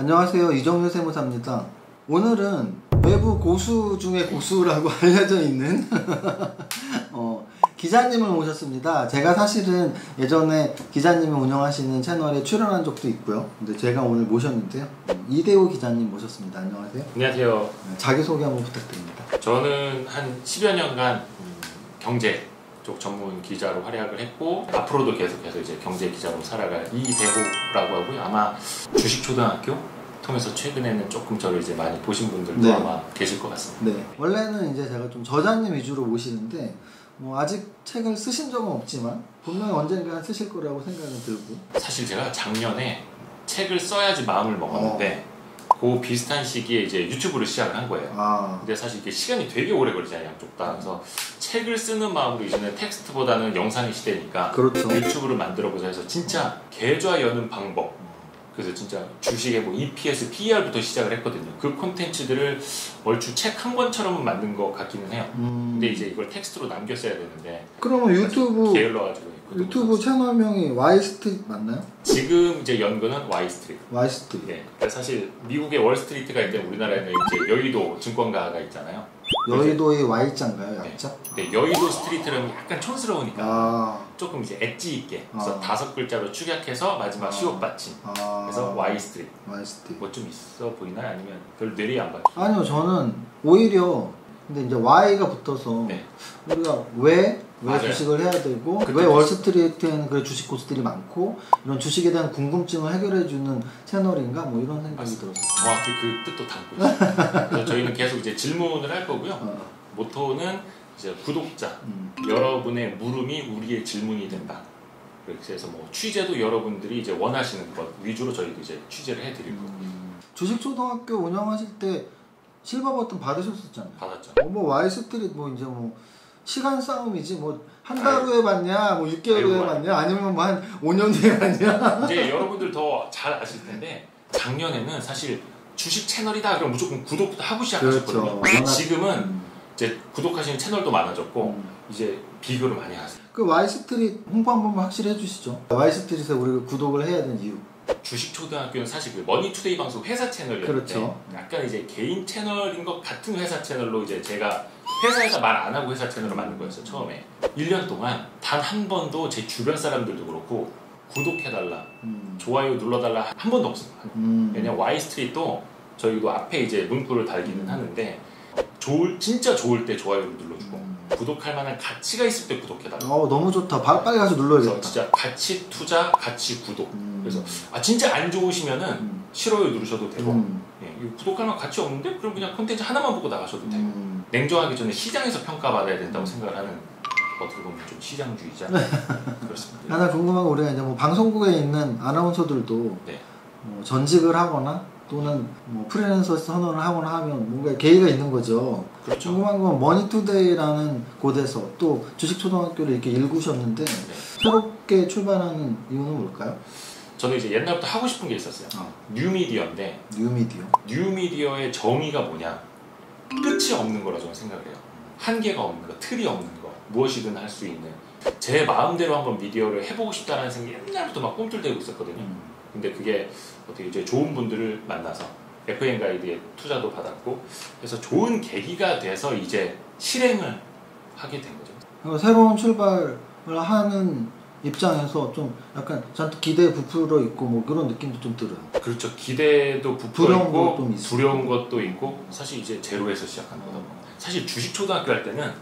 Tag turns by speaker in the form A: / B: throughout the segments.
A: 안녕하세요. 이정효 세무사입니다. 오늘은 외부 고수 중에 고수라고 알려져 있는 기자님을 모셨습니다. 제가 사실은 예전에 기자님이 운영하시는 채널에 출연한 적도 있고요. 근데 제가 오늘 모셨는데요. 이대호 기자님 모셨습니다. 안녕하세요.
B: 안녕하세요.
A: 자기소개 한번 부탁드립니다.
B: 저는 한 10여 년간 경제 쪽 전문 기자로 활약을 했고 앞으로도 계속해서 이제 경제 기자로 살아갈 이대호라고 하고요. 아마 주식초등학교 통해서 최근에는 조금 저를 이제 많이 보신 분들도
A: 네.
B: 아마 계실 것 같습니다.
A: 네. 원래는 이제 제가 좀 저자님 위주로 모시는데 아직 책을 쓰신 적은 없지만 분명히 언젠가 쓰실 거라고 생각은 들고,
B: 사실 제가 작년에 책을 써야지 마음을 먹었는데 그 비슷한 시기에 이제 유튜브를 시작을 한 거예요. 근데 사실 이게 시간이 되게 오래 걸리잖아요, 양쪽 다. 그래서 책을 쓰는 마음으로 이제는 텍스트보다는 영상의 시대니까
A: 그렇죠.
B: 유튜브를 만들어보자 해서 진짜 계좌 여는 방법, 그래서 진짜 주식의 뭐 EPS, PER부터 시작을 했거든요. 그 콘텐츠들을 얼추 책 한 권처럼은 만든 것 같기는 해요. 근데 이제 이걸 텍스트로 남겼어야 되는데
A: 그러면
B: 게을러가지고
A: 유튜브 채널명이 Y스트릿 맞나요?
B: 지금 이제 연구는 Y스트리트.
A: Y스트릿.
B: 예. 사실 미국의 월스트리트가 있는데 우리나라에는 이제 여의도 증권가가 있잖아요.
A: 여의도의 Y자인가요? 약자?
B: 네. 여의도 스트리트는 약간 촌스러우니까 조금 이제 엣지 있게 그래서 5글자로 축약해서 마지막 시옷 받침. 그래서 Y스트리트.
A: Y스트릿.
B: 뭐 좀 있어 보이나요? 아니면 별 뇌리 안 받죠?
A: 아니요, 저는 오히려 근데 이제 Y가 붙어서 우리가 왜 주식을 해야 되고 왜 월스트리트에는 그 주식 고수들이 많고 이런 주식에 대한 궁금증을 해결해주는 채널인가 뭐 이런 생각이 들었어요.
B: 정확히 그 뜻도 담고 있어요. 그래서 저희는 계속 이제 질문을 할 거고요. 모토는 이제 구독자 여러분의 물음이 우리의 질문이 된다. 그래서 뭐 취재도 여러분들이 이제 원하시는 것 위주로 저희도 이제 취재를 해드릴 거고요.
A: 주식초등학교 운영하실 때 실버 버튼 받으셨었잖아요.
B: 받았죠.
A: 뭐 Y스트릿 뭐 이제 뭐 시간 싸움이지 뭐 한 달 후에 받냐 뭐 6개월 후에 받냐 아니면 뭐 한 5년 뒤에 받냐.
B: 이제 여러분들 더 잘 아실 텐데 작년에는 사실 주식 채널이다 그럼 무조건 구독부터 하고 시작하셨거든요.
A: 그렇죠.
B: 지금은 이제 구독하시는 채널도 많아졌고 이제 비교를 많이 하세요.
A: 그 Y스트릿 홍보 한 번만 확실히 해주시죠. Y스트릿에 우리가 구독을 해야 되는 이유.
B: 주식초등학교는 사실 그 머니투데이 방송 회사 채널이었는데
A: 그렇죠.
B: 약간 이제 개인 채널인 것 같은 회사 채널로 이제 제가 회사에서 말 안 하고 회사 채널을 만든 거였어요. 처음에 1년 동안 단 한 번도 제 주변 사람들도 그렇고 구독해달라, 좋아요 눌러달라 한 번도 없습니다. 왜냐면 Y스트릿도 저희도 앞에 이제 문구를 달기는 하는데 진짜 좋을 때 좋아요를 눌러주고 구독할 만한 가치가 있을 때 구독해달라.
A: 너무 좋다. 빨리 가서 눌러야겠다.
B: 진짜 가치 투자, 가치 구독. 그래서 진짜 안 좋으시면은 싫어요 누르셔도 되고 구독할 만한 가치 없는데 그럼 그냥 콘텐츠 하나만 보고 나가셔도 되고 냉정하기 전에 시장에서 평가받아야 된다고 생각을 하는 어떻게 보면 좀 시장주의자 그렇습니다.
A: 하나 궁금한 거 우리가 이제 뭐 방송국에 있는 아나운서들도 전직을 하거나 또는 뭐 프리랜서 선언을 하거나 하면 뭔가 계기가 있는 거죠.
B: 그렇죠.
A: 궁금한 건 머니투데이라는 곳에서 또 주식초등학교를 이렇게 일구셨는데 새롭게 출발하는 이유는 뭘까요?
B: 저는 이제 옛날부터 하고 싶은 게 있었어요. 뉴미디어인데 뉴미디어의 정의가 뭐냐? 끝이 없는 거라 저는 생각을 해요. 한계가 없는 거, 틀이 없는 거, 무엇이든 할 수 있는 제 마음대로 한번 미디어를 해보고 싶다는 생각이 옛날부터 막 꿈틀대고 있었거든요. 근데 그게 어떻게 이제 좋은 분들을 만나서 FAN 가이드에 투자도 받았고 그래서 좋은 계기가 돼서 이제 실행을 하게 된 거죠.
A: 새로운 출발을 하는 입장에서 좀 약간 잔뜩 기대에 부풀어 있고 뭐 그런 느낌도 좀 들어요.
B: 그렇죠. 기대도 부풀어 있고 두려운 것도 있고 사실 이제 제로에서 시작한 거다 보니까 사실 주식초등학교 할 때는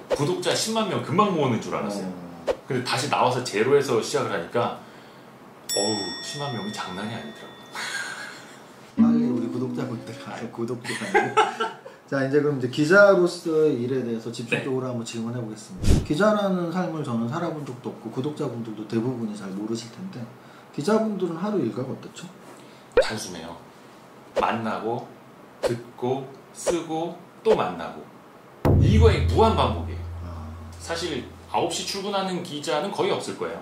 B: 구독자 10만 명 금방 모으는 줄 알았어요. 근데 다시 나와서 제로에서 시작을 하니까 10만 명이 장난이 아니더라고요.
A: 빨리 우리 구독자분들 구독도 하고. 자, 이제 그럼 이제 기자로서의 일에 대해서 집중적으로 한번 질문해 보겠습니다. 기자라는 삶을 저는 살아본 적도 없고 구독자분들도 대부분이 잘 모르실 텐데 기자분들은 하루 일과가 어떻죠?
B: 단순해요. 만나고 듣고 쓰고 또 만나고 이거의 무한 반복이에요. 사실 9시 출근하는 기자는 거의 없을 거예요.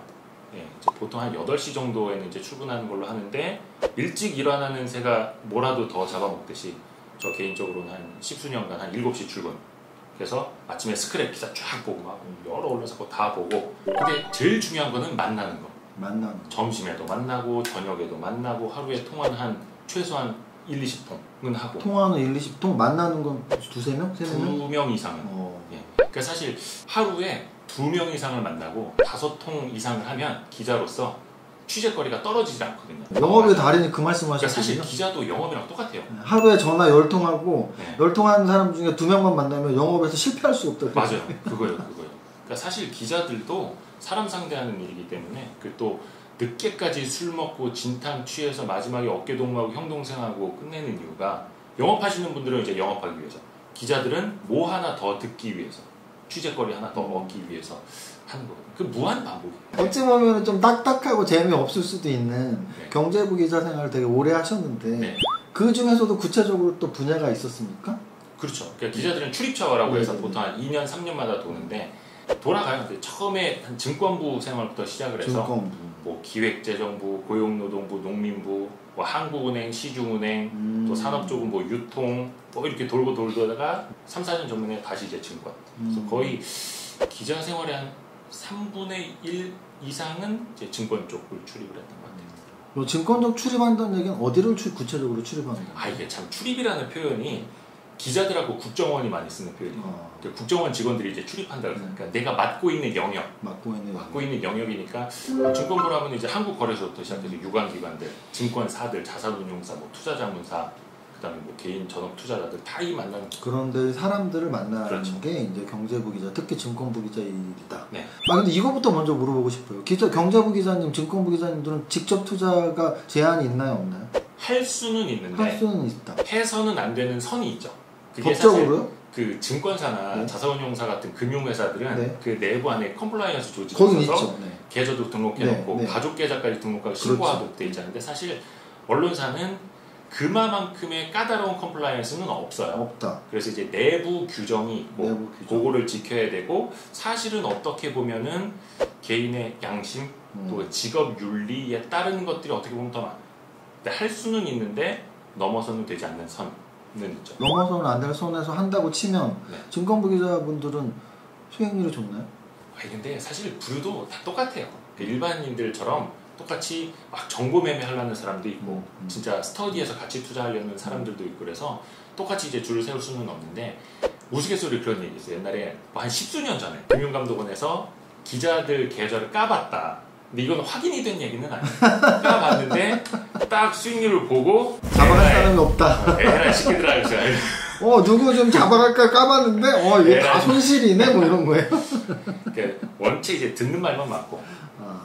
B: 보통 한 8시 정도에는 이제 출근하는 걸로 하는데 일찍 일어나는 새가 뭐라도 더 잡아먹듯이 저 개인적으로는 한 10수년간 한 7시 출근 그래서 아침에 스크랩 기사 쫙 보고 막 여러 언론사 거 다 보고 근데 제일 중요한 거는 만나는 거. 점심에도 만나고 저녁에도 만나고 하루에 통화는 한 최소한 1, 20통은 하고
A: 통화는 1, 20통, 만나는 건 두세 명? 세네 명?
B: 2명 이상은 예. 그러니까 사실 하루에 2명 이상을 만나고 5통 이상을 하면 기자로서 취재거리가 떨어지지 않거든요.
A: 영업의 달인이 그
B: 그러니까
A: 말씀하셨거든요.
B: 사실 기자도 영업이랑 똑같아요.
A: 하루에 전화 10통하고
B: 네.
A: 10통하는 사람 중에 2명만 만나면 영업에서 실패할 수가 없다.
B: 맞아요. 그거예요. 그러니까 사실 기자들도 사람 상대하는 일이기 때문에 그 또 늦게까지 술 먹고 진탕 취해서 마지막에 어깨동무하고 형동생하고 끝내는 이유가 영업하시는 분들은 이제 영업하기 위해서, 기자들은 뭐 하나 더 듣기 위해서, 취재거리 하나 더 얻기 위해서 하는 거거든요. 그 무한 반복이에요.
A: 어찌 보면 좀 딱딱하고 재미없을 수도 있는
B: 네.
A: 경제부 기자 생활을 되게 오래 하셨는데
B: 네.
A: 그 중에서도 구체적으로 또 분야가 있었습니까?
B: 그렇죠. 그러니까 기자들은 출입처라고 해서
A: 네.
B: 보통 한 2년, 3년마다 도는데 돌아가요. 근데 처음에 한 증권부 생활부터 시작을 해서
A: 증권부.
B: 뭐 기획재정부, 고용노동부, 농민부, 뭐 한국은행, 시중은행, 또 산업 쪽은 뭐 유통, 뭐 이렇게 돌고 돌다가 3, 4년 전문에 다시 이제 증권. 그래서 거의 기자 생활의 한 3분의 1 이상은 이제 증권 쪽을 출입을 했던 것 같아요.
A: 증권적 출입한다는 얘기는 어디를 구체적으로 출입하는 거예요?
B: 아, 이게 참 출입이라는 표현이 기자들하고 국정원이 많이 쓰는 표현이에요. 국정원 직원들이 이제 출입한다고 해서 그러니까 내가 맡고 있는 영역, 맡고 있는 영역이니까 증권부라면 이제 한국거래소부터 시작해서 유관기관들, 증권사들, 자산운용사, 뭐 투자자문사, 그다음에 뭐 개인 전업 투자자들 다 이 만나는.
A: 그런데 사람들을 만나는
B: 그렇죠.
A: 게 이제 경제부 기자, 특히 증권부 기자 일이다.
B: 네.
A: 아 근데 이거부터 먼저 물어보고 싶어요. 경제부 기자님, 증권부 기자님들은 직접 투자가 제한이 있나요, 없나요?
B: 할 수는 있는데
A: 할 수는 있다.
B: 해서는 안 되는 선이 있죠. 그게
A: 법적으로요?
B: 사실 그 증권사나
A: 네.
B: 자산운용사 같은 금융회사들은
A: 네.
B: 그 내부 안에 컴플라이언스 조직이
A: 거긴
B: 있어서
A: 있죠. 네.
B: 계좌도 등록해놓고
A: 네, 네.
B: 가족 계좌까지 등록하고 신고하도록 돼 있잖아요. 근데 사실 언론사는 그만큼의 까다로운 컴플라이언스는 없어요.
A: 없다.
B: 그래서 이제 내부 규정이 있고
A: 내부 규정.
B: 그거를 지켜야 되고 사실은 어떻게 보면은 개인의 양심 또 직업 윤리에 따르는 것들이 어떻게 보면 더 많아요. 근데 할 수는 있는데 넘어서는 되지 않는 선은 있죠.
A: 넘어서는 안 될 선에서 한다고 치면
B: 네.
A: 증권부 기자분들은 수익률이 좋나요?
B: 아니 근데 사실 부류도 다 똑같아요. 일반인들처럼 똑같이 막 정보 매매하려는 사람도 있고 진짜 스터디에서 같이 투자하려는 사람들도 있고 그래서 똑같이 이제 줄을 세울 수는 없는데 우스갯소리 그런 얘기 있어요. 옛날에 뭐한 10수년 전에 금융감독원에서 기자들 계좌를 까봤다. 근데 이건 확인이 된 얘기는 아니에요. 까봤는데 딱 수익률을 보고
A: 잡아갈 사람이 없다.
B: 에라 시키더라고요.
A: 누구 좀 잡아갈까 까봤는데 이게 다 손실이네 뭐 이런 거예요.
B: 그러니까 원체 이제 듣는 말만 많고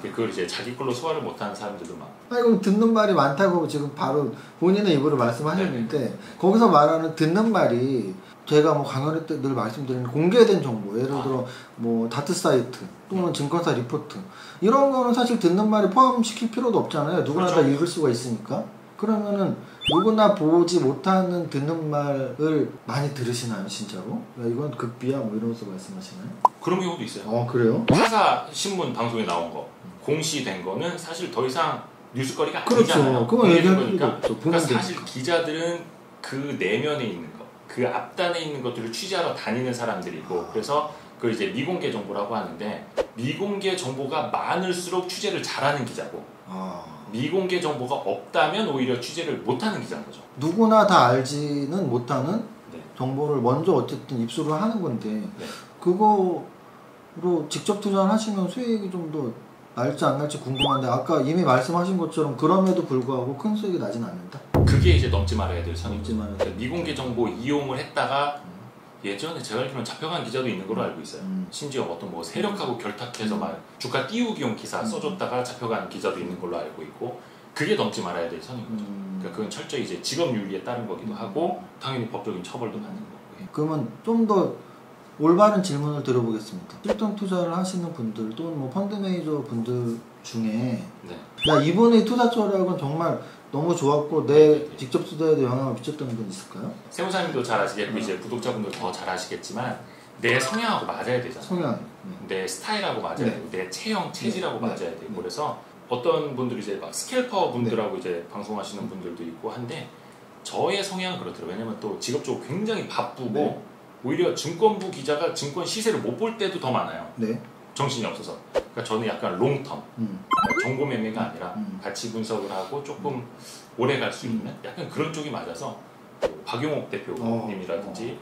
B: 그걸 이제 자기 걸로 소화를 못하는 사람들도 많고.
A: 아니 그럼 듣는 말이 많다고 지금 바로 본인의 입으로 말씀하셨는데
B: 네.
A: 거기서 말하는 듣는 말이 제가 뭐 강연회 때 늘 말씀드리는 공개된 정보, 예를 들어 뭐 다트 사이트 또는 증권사 리포트 이런 거는 사실 듣는 말이 포함시킬 필요도 없잖아요. 누구나
B: 그렇죠.
A: 다 읽을 수가 있으니까. 그러면은 누구나 보지 못하는 듣는 말을 많이 들으시나요, 진짜로? 야, 이건 극비야 뭐 이러면서 말씀하시나요?
B: 그런 경우도 있어요.
A: 그래요?
B: 타사 신문 방송에 나온 거 공시된 거는 사실 더 이상 뉴스거리가
A: 그렇죠.
B: 아니잖아요.
A: 그건 얘기할 필요가
B: 거니까.
A: 없죠.
B: 그러니까
A: 보면
B: 사실
A: 되니까.
B: 기자들은 그 내면에 있는 거, 그 앞단에 있는 것들을 취재하러 다니는 사람들이고 그래서 그 이제 미공개 정보라고 하는데 미공개 정보가 많을수록 취재를 잘하는 기자고 미공개 정보가 없다면 오히려 취재를 못하는 기자인 거죠.
A: 누구나 다 알지는 못하는
B: 네.
A: 정보를 먼저 어쨌든 입수를 하는 건데
B: 네.
A: 그거로 직접 투자를 하시면 수익이 좀 더 날지 안 날지 궁금한데 아까 이미 말씀하신 것처럼 그럼에도 불구하고 큰 수익이 나진 않는다?
B: 그게 이제 넘지 말아야 될 선이죠.
A: 넘지 말아야
B: 미공개 정보 이용을 했다가 예전에 제가 알기로는 잡혀간 기자도 있는 걸로 알고 있어요. 심지어 어떤 뭐 세력하고 결탁해서 막 주가 띄우기용 기사 써줬다가 잡혀간 기자도 있는 걸로 알고 있고 그게 넘지 말아야 될 선인 거죠. 그러니까 그건 철저히 이제 직업 윤리에 따른 거기도 하고 당연히 법적인 처벌도 받는 거고요.
A: 그러면 좀 더 올바른 질문을 드려보겠습니다. 실전 투자를 하시는 분들 또는 뭐 펀드 매니저 분들 중에
B: 네.
A: 야 이번에 투자 전략은 정말 너무 좋았고 내 직접 투자에도 영향을 미쳤던 분 있을까요?
B: 세무사님도 잘 아시겠고 이제 구독자분들 더 잘 아시겠지만 내 성향하고 맞아야 되잖아요.
A: 성향.
B: 내 스타일하고 맞아야 되고 내 체형, 체질하고 맞아야 되고 그래서 어떤 분들이 이제 막 스캘퍼 분들하고 이제 방송하시는 분들도 있고 한데 저의 성향은 그렇더라고요. 왜냐면 또 직업적으로 굉장히 바쁘고 오히려 증권부 기자가 증권 시세를 못 볼 때도 더 많아요.
A: 네.
B: 정신이 없어서. 그러니까 저는 약간 롱텀, 그러니까 정보 매매가 아니라 가치 분석을 하고 조금 오래 갈 수 있는 약간 그런 쪽이 맞아서 박용옥 대표님이라든지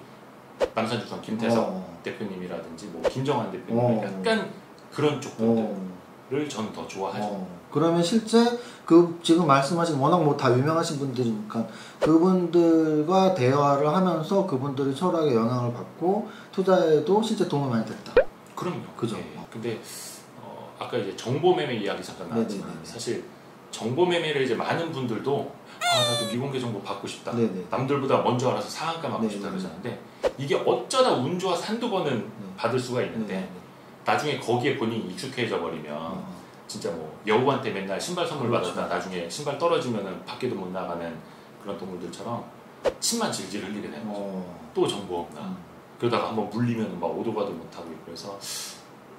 B: 남산주선 김태석 대표님이라든지 뭐 김정환 대표님 약간 그런 쪽들을 저는 더 좋아하죠.
A: 그러면 실제 그 지금 말씀하신 워낙 뭐 다 유명하신 분들이니까 그분들과 대화를 하면서 그분들이 철학에 영향을 받고 투자에도 실제 도움이 많이 됐다.
B: 그럼요.
A: 그죠.
B: 네. 근데 아까 이제 정보 매매 이야기 잠깐 나왔지만 네네네. 사실 정보 매매를 이제 많은 분들도 나도 미공개 정보 받고 싶다. 네네. 남들보다 먼저 알아서 상한가 받고 싶다 그러잖아요. 이게 어쩌다 운 좋아서 한두 번은 받을 수가 있는데 네네. 나중에 거기에 본인이 익숙해져 버리면 진짜 뭐 여우한테 맨날 신발 선물 그렇죠. 받았다 나중에 신발 떨어지면은 밖에도 못 나가는 그런 동물들처럼 침만 질질 흘리게 되는 거죠. 또 정보 없나. 그러다가 한번 물리면 막 오도 가도 못하고 그래서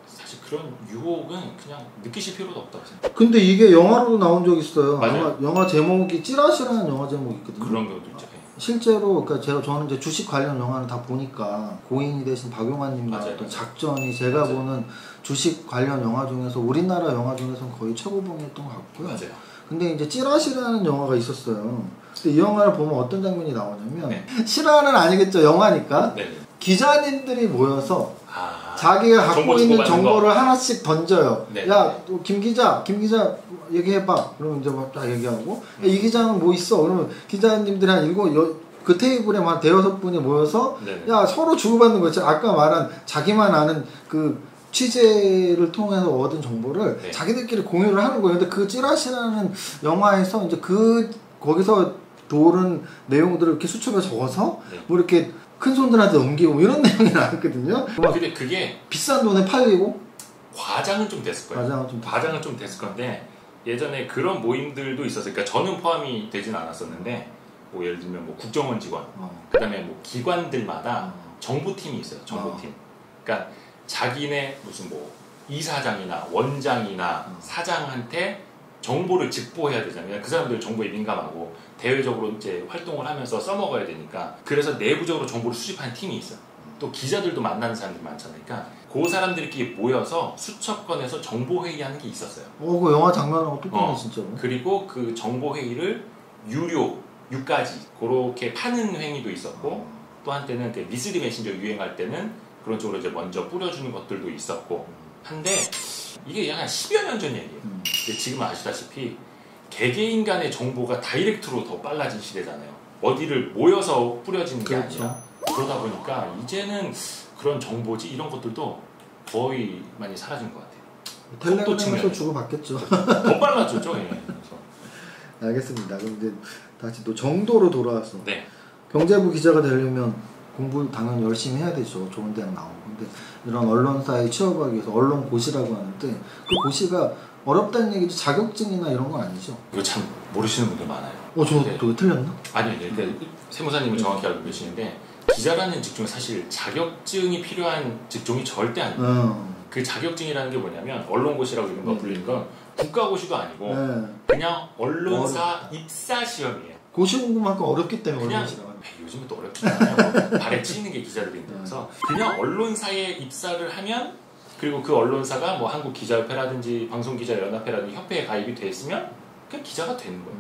B: 사실 그런 유혹은 그냥 느끼실 필요도 없다고 생각해요.
A: 근데 이게 영화로도 나온 적 있어요.
B: 맞아요.
A: 영화 제목이 찌라시라는 영화 제목이 있거든요.
B: 그런 경우도 있죠.
A: 실제로 그러니까 저는 이제 주식 관련 영화를 다 보니까 고인이 되신 박용환님 나왔던 작전이 제가 맞아요. 보는 주식 관련 영화 중에서 우리나라 영화 중에서는 거의 최고봉이었던 것 같고요.
B: 맞아요.
A: 근데 이제 찌라시라는 영화가 있었어요. 근데 이 영화를 보면 어떤 장면이 나오냐면 실화는 아니겠죠. 영화니까 기자님들이 모여서 자기가 갖고 있는 정보를 하나씩 던져요. 야, 김 기자 얘기해봐. 그러면 이제 막 다 얘기하고 이 기자는 뭐 있어? 그러면 기자님들이 한 그 테이블에 한 대여섯 분이 모여서 야 서로 주고받는 거지. 아까 말한 자기만 아는 그 취재를 통해서 얻은 정보를 자기들끼리 공유를 하는 거예요. 근데 그 찌라시라는 영화에서 이제 거기서 도는 내용들을 이렇게 수첩에 적어서 뭐 이렇게 큰 손들한테 넘기고 이런 내용이 나왔거든요.
B: 근데 그게
A: 비싼 돈에 팔리고
B: 과장은 좀 됐을 거예요. 과장은 좀 됐을 건데 예전에 그런 모임들도 있었어요. 그러니까 저는 포함이 되진 않았었는데 뭐 예를 들면 뭐 국정원 직원, 그다음에 뭐 기관들마다 정보팀이 있어요. 정보팀. 그러니까 자기네 무슨 뭐 이사장이나 원장이나 사장한테 정보를 직보해야 되잖아요. 그 사람들 정보에 민감하고 대외적으로 이제 활동을 하면서 써먹어야 되니까 그래서 내부적으로 정보를 수집하는 팀이 있어요. 또 기자들도 만나는 사람들이 많잖아요. 그러니까 그 사람들끼리 모여서 수첩권에서 정보회의하는 게 있었어요.
A: 그 영화 장면하고 똑같네 진짜로.
B: 그리고 그 정보회의를 유까지 그렇게 파는 행위도 있었고 또 한때는 미쓰리 메신저 유행할 때는 그런 쪽으로 이제 먼저 뿌려주는 것들도 있었고 한데 이게 약 10여 년 전 얘기예요. 근데 지금 아시다시피 개개인 간의 정보가 다이렉트로 더 빨라진 시대잖아요. 어디를 모여서 뿌려지는 게 아니라 그러다 보니까 이제는 그런 정보지 이런 것들도 거의 많이 사라진 것 같아요.
A: 텔레그램에서 주고받겠죠.
B: 더 빨라졌죠. 예.
A: 알겠습니다. 그럼 이제 다시 또 정도로 돌아와서 경제부 기자가 되려면 공부 당연히 열심히 해야 되죠. 좋은 대학 나오고. 근데 이런 언론사에 취업하기 위해서 언론고시라고 하는데 그 고시가 어렵다는 얘기죠. 자격증이나 이런 건 아니죠.
B: 이거 참 모르시는 분들 많아요.
A: 저 틀렸나?
B: 아니요. 그러니까 세무사님은 정확히 알고 계시는데 기자라는 직종은 사실 자격증이 필요한 직종이 절대 아니에요. 그 자격증이라는 게 뭐냐면 언론고시라고 이런 거 불리는 건 국가고시도 아니고 그냥 언론사 입사 시험이에요.
A: 고시 공부만큼 어렵기 때문에
B: 그냥 요즘은 또 어렵잖아요. 발에 치이는 게 기자들인데 그래서 그냥 언론사에 입사를 하면 그리고 그 언론사가 뭐 한국기자협회라든지 방송기자연합회라든지 협회에 가입이 돼 있으면 그냥 기자가 되는 거예요.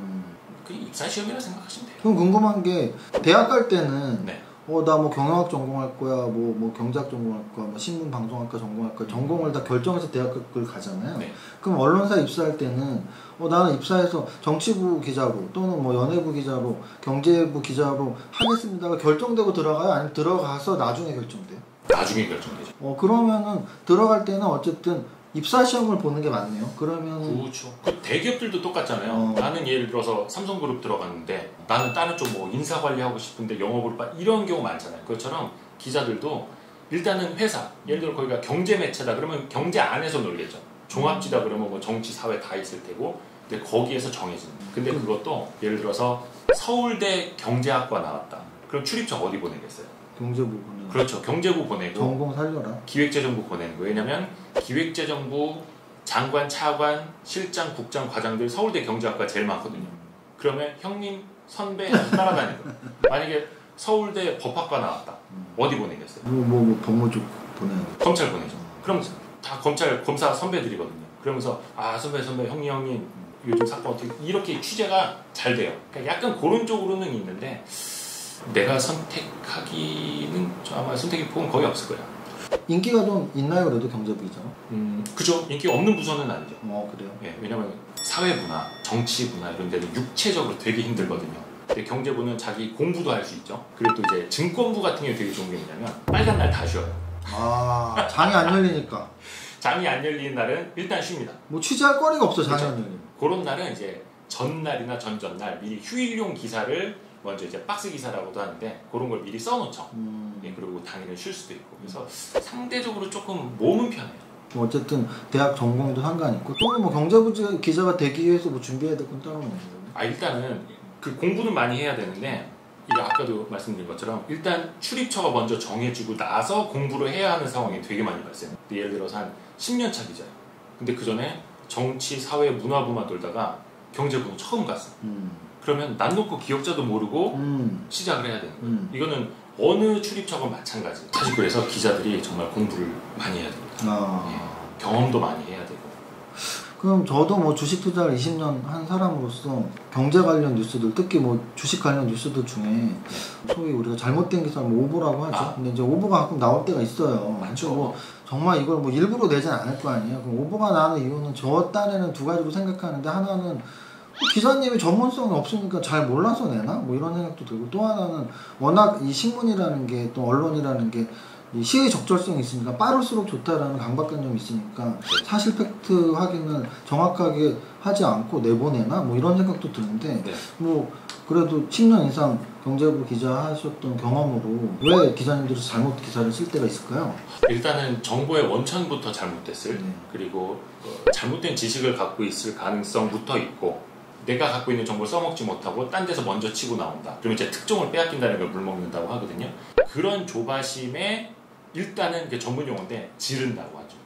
B: 그게 입사 시험이라 생각하시면 돼요.
A: 그럼 궁금한 게 대학 갈 때는 나 뭐 경영학 전공할 거야, 뭐 경제학 전공할 거야, 뭐 신문 방송학과 전공할 거야, 전공을 다 결정해서 대학을 가잖아요. 그럼 언론사 입사할 때는 나는 입사해서 정치부 기자로 또는 뭐 연예부 기자로 경제부 기자로 하겠습니다가 결정되고 들어가요? 아니면 들어가서 나중에 결정돼요?
B: 나중에 결정되죠.
A: 그러면은 들어갈 때는 어쨌든 입사 시험을 보는 게 맞네요. 그러면
B: 그렇죠. 그 대기업들도 똑같잖아요. 나는 예를 들어서 삼성그룹 들어갔는데 나는 다른 쪽 뭐 인사 관리하고 싶은데 영업을 이런 경우 많잖아요. 그것처럼 기자들도 일단은 회사 예를 들어 거기가 경제 매체다 그러면 경제 안에서 놀겠죠. 종합지다 그러면 뭐 정치 사회 다 있을 테고 근데 거기에서 정해지는. 근데 그것도 예를 들어서 서울대 경제학과 나왔다. 그럼 출입처 어디 보내겠어요?
A: 경제부 보내고.
B: 그렇죠. 경제부 보내고.
A: 전공 살려라.
B: 기획재정부 보내는 거예요. 왜냐면 기획재정부 장관, 차관, 실장, 국장, 과장들 서울대 경제학과 제일 많거든요. 그러면 형님, 선배 따라다니는 거예요. 만약에 서울대 법학과 나왔다. 어디 보내겠어요?
A: 법무 쪽 보내요.
B: 검찰 보내죠. 그럼 다 검사 선배들이거든요. 그러면서 선배 형님 요즘 사건 어떻게 이렇게 취재가 잘 돼요. 그러니까 약간 그런 쪽으로는 있는데 내가 선택하기는 아마 선택의 폭은 거의 없을 거야.
A: 인기가 좀 있나요? 그래도 경제부 기자?
B: 그죠. 인기 없는 부서는 아니죠.
A: 그래요?
B: 예, 왜냐면 사회부나 정치부나 이런 데는 육체적으로 되게 힘들거든요. 근데 경제부는 자기 공부도 할 수 있죠. 그리고 또 이제 증권부 같은 경우에 되게 좋은 게 뭐냐면 빨간 날 다 쉬어요.
A: 장이 안 열리니까.
B: 장이 안 열리는 날은 일단 쉬입니다.
A: 뭐 취재할 거리가 없어, 장이 안 열리면.
B: 그런 날은 이제 전날이나 전전날 미리 휴일용 기사를 먼저 이제 박스 기사라고도 하는데 그런 걸 미리 써놓죠. 예, 그리고 당일은 쉴 수도 있고. 그래서 상대적으로 조금 몸은 편해요.
A: 어쨌든 대학 전공도 상관있고 또는 뭐 경제부 기자가 되기 위해서 뭐 준비해야 될 건 따로 없는 거예요?
B: 일단은 그 공부는 많이 해야 되는데 이게 아까도 말씀드린 것처럼 일단 출입처가 먼저 정해지고 나서 공부를 해야 하는 상황이 되게 많이 발생해요. 예를 들어서 한 10년차 기자예요. 근데 그 전에 정치, 사회, 문화부만 돌다가 경제부는 처음 갔어. 그러면 난 놓고 기억자도 모르고 시작을 해야 되는 거예요. 이거는 어느 출입처건 마찬가지예요. 사실 그래서 기자들이 정말 공부를 많이 해야 됩니다. 예, 경험도 많이 해야 되고.
A: 그럼 저도 뭐 주식 투자를 20년 한 사람으로서 경제 관련 뉴스들, 특히 뭐 주식 관련 뉴스들 중에 소위 우리가 잘못된 기사를 뭐 오보라고 하죠. 근데 이제 오보가 가끔 나올 때가 있어요.
B: 맞죠.
A: 뭐 정말 이걸 뭐 일부러 내진 않을 거 아니에요. 그럼 오보가 나는 이유는 저 딴에는 두 가지로 생각하는데, 하나는 기자님이 전문성이 없으니까 잘 몰라서 내나? 뭐 이런 생각도 들고, 또 하나는 워낙 이 신문이라는 게, 또 언론이라는 게 이 시의 적절성이 있으니까 빠를수록 좋다라는 강박관념이 있으니까 사실 팩트 확인을 정확하게 하지 않고 내보내나? 뭐 이런 생각도 드는데, 뭐 그래도 10년 이상 경제부 기자 하셨던 경험으로 왜 기자님들이 잘못 기사를 쓸 때가 있을까요?
B: 일단은 정보의 원천부터 잘못됐을, 그리고 잘못된 지식을 갖고 있을 가능성부터 있고, 내가 갖고 있는 정보를 써먹지 못하고 딴 데서 먼저 치고 나온다. 그러면 이제 특종을 빼앗긴다는 걸 물먹는다고 하거든요. 그런 조바심에 일단은 전문 용어인데 지른다고 하죠.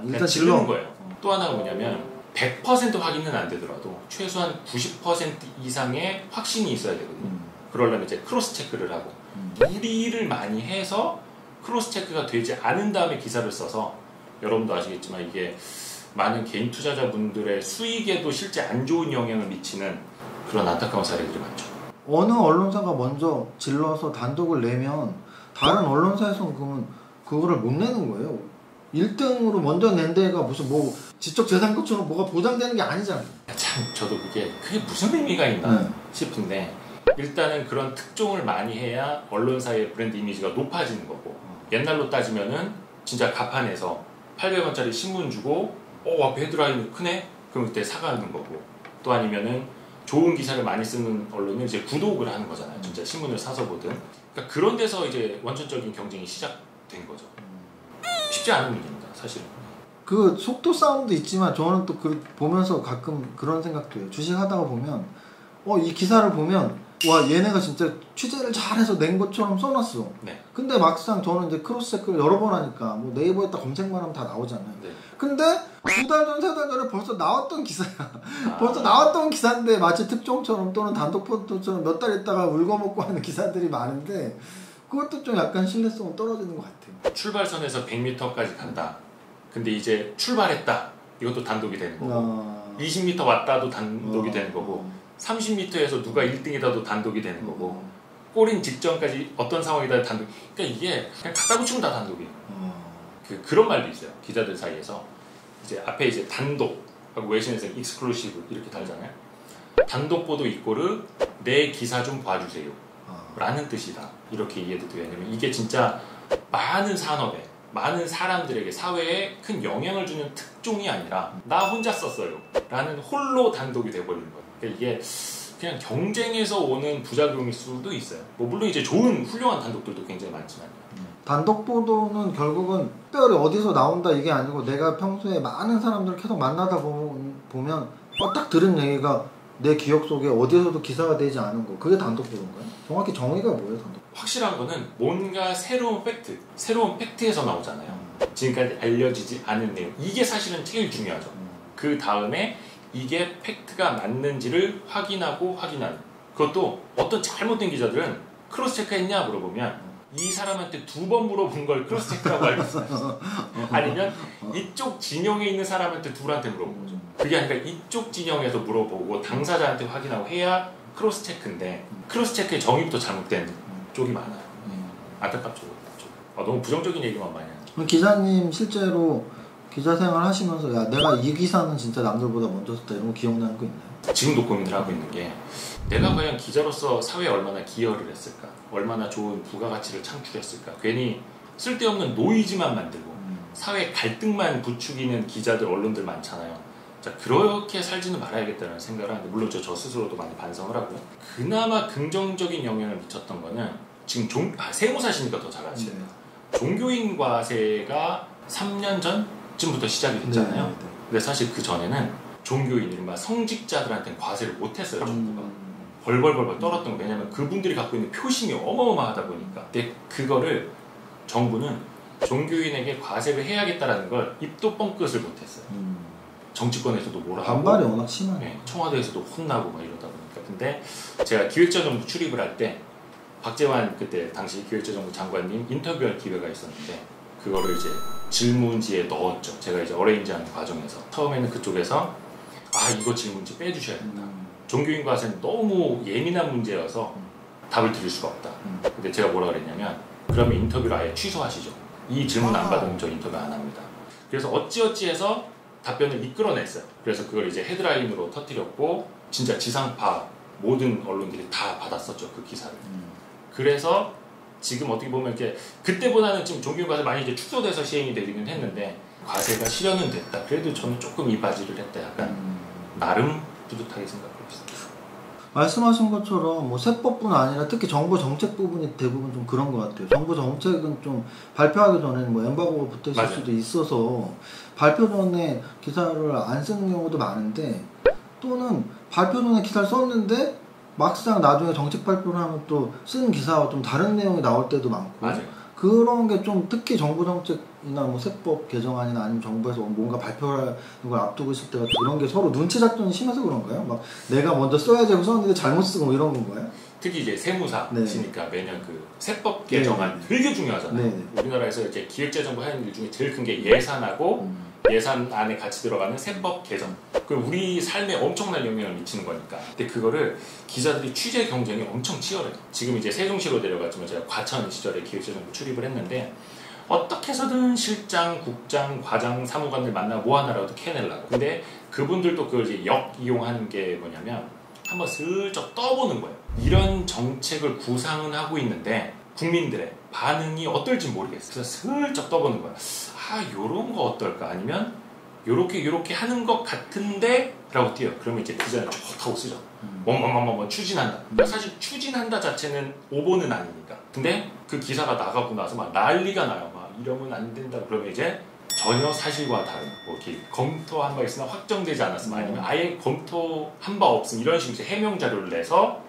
A: 일단
B: 지르는 거예요. 또 하나가 뭐냐면 100% 확인은 안 되더라도 최소한 90% 이상의 확신이 있어야 되거든요. 그러려면 이제 크로스 체크를 하고 무리를 많이 해서 크로스 체크가 되지 않은 다음에 기사를 써서, 여러분도 아시겠지만 이게 많은 개인 투자자분들의 수익에도 실제 안 좋은 영향을 미치는 그런 안타까운 사례들이 많죠.
A: 어느 언론사가 먼저 질러서 단독을 내면 다른 언론사에서는 그러면 그거를 못 내는 거예요. 1등으로 먼저 낸 데가 무슨 뭐 지적재산권처럼 뭐가 보장되는 게 아니잖아요.
B: 참 저도 그게 무슨 의미가 있나 싶은데, 일단은 그런 특종을 많이 해야 언론사의 브랜드 이미지가 높아지는 거고, 옛날로 따지면은 진짜 가판에서 800원짜리 신문 주고 앞에 헤드라인이 크네? 그럼 그때 사가는 거고, 또 아니면은 좋은 기사를 많이 쓰는 언론은 이제 구독을 하는 거잖아요. 진짜 신문을 사서 보든. 그러니까 그런 데서 이제 원천적인 경쟁이 시작된 거죠. 쉽지 않은 일입니다, 사실은.
A: 그 속도 싸움도 있지만 저는 또 보면서 가끔 그런 생각도 해요. 주식 하다가 보면 이 기사를 보면 와, 얘네가 진짜 취재를 잘해서 낸 것처럼 써놨어. 근데 막상 저는 이제 크로스 체크를 여러 번 하니까 뭐 네이버에다 검색만 하면 다 나오잖아요. 근데 2달 전, 3달 전에 벌써 나왔던 기사야. 벌써 나왔던 기사인데 마치 특종처럼 또는 단독 포토처럼 몇 달 있다가 울거먹고 하는 기사들이 많은데, 그것도 좀 약간 신뢰성은 떨어지는 것 같아요.
B: 출발선에서 100m까지 간다. 근데 이제 출발했다. 이것도 단독이 되는 거고, 20m 왔다도 단독이 되는 거고, 30m에서 누가 1등이다도 단독이 되는 거고, 골인 직전까지 어떤 상황이다 단독. 그러니까 이게 그냥 갖다 붙이면 다 단독이에요. 그런 말도 있어요. 기자들 사이에서 이제 앞에 이제 단독 하고 외신에서 익스클루시브 이렇게 달잖아요. 단독 보도 이꼬르 내 기사 좀 봐주세요 라는 뜻이다. 이렇게 이해도 돼요. 왜냐면 이게 진짜 많은 산업에, 많은 사람들에게, 사회에 큰 영향을 주는 특종이 아니라 나 혼자 썼어요 라는 홀로 단독이 돼버리는 거예요. 그러니까 이게 그냥 경쟁에서 오는 부작용일 수도 있어요. 뭐 물론 이제 좋은 훌륭한 단독들도 굉장히 많지만요.
A: 단독 보도는 결국은 특별히 어디서 나온다 이게 아니고, 내가 평소에 많은 사람들을 계속 만나다 보면 딱 들은 얘기가 내 기억 속에 어디에서도 기사가 되지 않은 거, 그게 단독 보도인가요? 정확히 정의가 뭐예요, 단독?
B: 확실한 거는 뭔가 새로운 팩트에서 나오잖아요. 지금까지 알려지지 않은 내용, 이게 사실은 제일 중요하죠. 그 다음에 이게 팩트가 맞는지를 확인하는. 그것도 어떤 잘못된 기자들은 크로스 체크했냐 물어보면 이 사람한테 2번 물어본 걸 크로스 체크라고 알고 있어요. 아니면 이쪽 진영에 있는 사람한테 둘한테 물어본 거죠. 그게 아니라 이쪽 진영에서 물어보고 당사자한테 확인하고 해야 크로스 체크인데 크로스 체크의 정의부터 잘못된 쪽이 많아요. 안타깝죠. 너무 부정적인 얘기만 많이 하죠.
A: 그럼 기자님 실제로 기자 생활 하시면서 야 내가 이 기사는 진짜 남들보다 먼저 썼다 이런 거 기억나는 거 있나요?
B: 지금도 고민을 하고 있는 게 내가 과연 기자로서 사회에 얼마나 기여를 했을까? 얼마나 좋은 부가가치를 창출했을까? 괜히 쓸데없는 노이즈만 만들고 사회 갈등만 부추기는 기자들, 언론들 많잖아요. 자, 그렇게 살지는 말아야겠다는 생각을 하는데 물론 저 스스로도 많이 반성을 하고요. 그나마 긍정적인 영향을 미쳤던 거는 지금 세무사시니까 더 잘 아시죠? 종교인 과세가 3년 전쯤부터 시작이 됐잖아요. 네. 근데 사실 그 전에는 종교인, 이른바 성직자들한테는 과세를 못했어요, 정부가. 벌벌벌 떨었던 거. 왜냐면 그분들이 갖고 있는 표심이 어마어마하다 보니까. 근데 그거를 정부는 종교인에게 과세를 해야겠다라는 걸 입도 뻥끗을 못했어요. 정치권에서도 뭐라 하고
A: 반발이 워낙 심하네.
B: 네, 청와대에서도 혼나고 막 이러다 보니까. 근데 제가 기획재정부 출입을 할 때 박재환 그때 당시 기획재정부 장관님 인터뷰할 기회가 있었는데 그거를 이제 질문지에 넣었죠. 제가 이제 어레인지하는 과정에서 처음에는 그쪽에서 이거 질문지 빼주셔야 된다. 종교인 과세는 너무 예민한 문제여서 답을 드릴 수가 없다. 근데 제가 뭐라 그랬냐면 그러면 인터뷰를 아예 취소하시죠. 이 질문 안 받으면 저 인터뷰 안 합니다. 그래서 어찌어찌해서 답변을 이끌어냈어요. 그래서 그걸 이제 헤드라인으로 터뜨렸고 진짜 지상파 모든 언론들이 다 받았었죠. 그 기사를. 그래서 지금 어떻게 보면 이렇게 그때보다는 지금 종교인 과세 많이 이제 축소돼서 시행이 되기는 했는데 과세가 실현은 됐다. 그래도 저는 조금 이바지를 했다. 약간 나름 뿌듯하게 생각하고 있습니다.
A: 말씀하신 것처럼 뭐 세법뿐 아니라 특히 정부 정책 부분이 대부분 좀 그런 것 같아요. 정부 정책은 좀 발표하기 전에는 뭐 엠바고가 붙어 있을 수도 있어서 발표 전에 기사를 안 쓰는 경우도 많은데 또는 발표 전에 기사를 썼는데 막상 나중에 정책 발표를 하면 또 쓴 기사와 좀 다른 내용이 나올 때도 많고
B: 맞아요.
A: 그런 게 좀 특히 정부 정책이나 뭐 세법 개정안이나 아니면 정부에서 뭔가 발표하는 걸 앞두고 있을 때가 이런 게 서로 눈치 작전이 심해서 그런가요? 막 내가 먼저 써야지 하고 썼는데 잘못 쓰고 뭐 이런 건가요?
B: 특히 이제 세무사시니까 매년 그 세법 개정안 되게 중요하잖아요. 우리나라에서 이렇게 기획재정부 하는 일 중에 제일 큰 게 예산하고 예산 안에 같이 들어가는 세법 개정. 그 우리 삶에 엄청난 영향을 미치는 거니까. 근데 그거를 기자들이 취재 경쟁이 엄청 치열해요. 지금 이제 세종시로 내려갔지만 제가 과천 시절에 기획재정부 출입을 했는데 어떻게 해서든 실장, 국장, 과장, 사무관들 만나 뭐 하나라도 캐내려고. 근데 그분들도 그걸 이제 역이용하는 게 뭐냐면 한번 슬쩍 떠보는 거예요. 이런 정책을 구상은 하고 있는데 국민들의 반응이 어떨지 모르겠어요. 그래서 슬쩍 떠보는 거야. 요런 거 어떨까? 아니면 요렇게 하는 것 같은데? 라고 띄어요. 그러면 이제 기자는 좋다고 쓰죠. 뭐 추진한다. 그러니까 사실 추진한다 자체는 오보는 아니니까. 근데 그 기사가 나가고 나서 막 난리가 나요. 막 이러면 안 된다. 그러면 이제 전혀 사실과 다른 뭐 이렇게 검토한 바 있으나 확정되지 않았으면 아니면 아예 검토한 바 없음 이런 식으로 해명 자료를 내서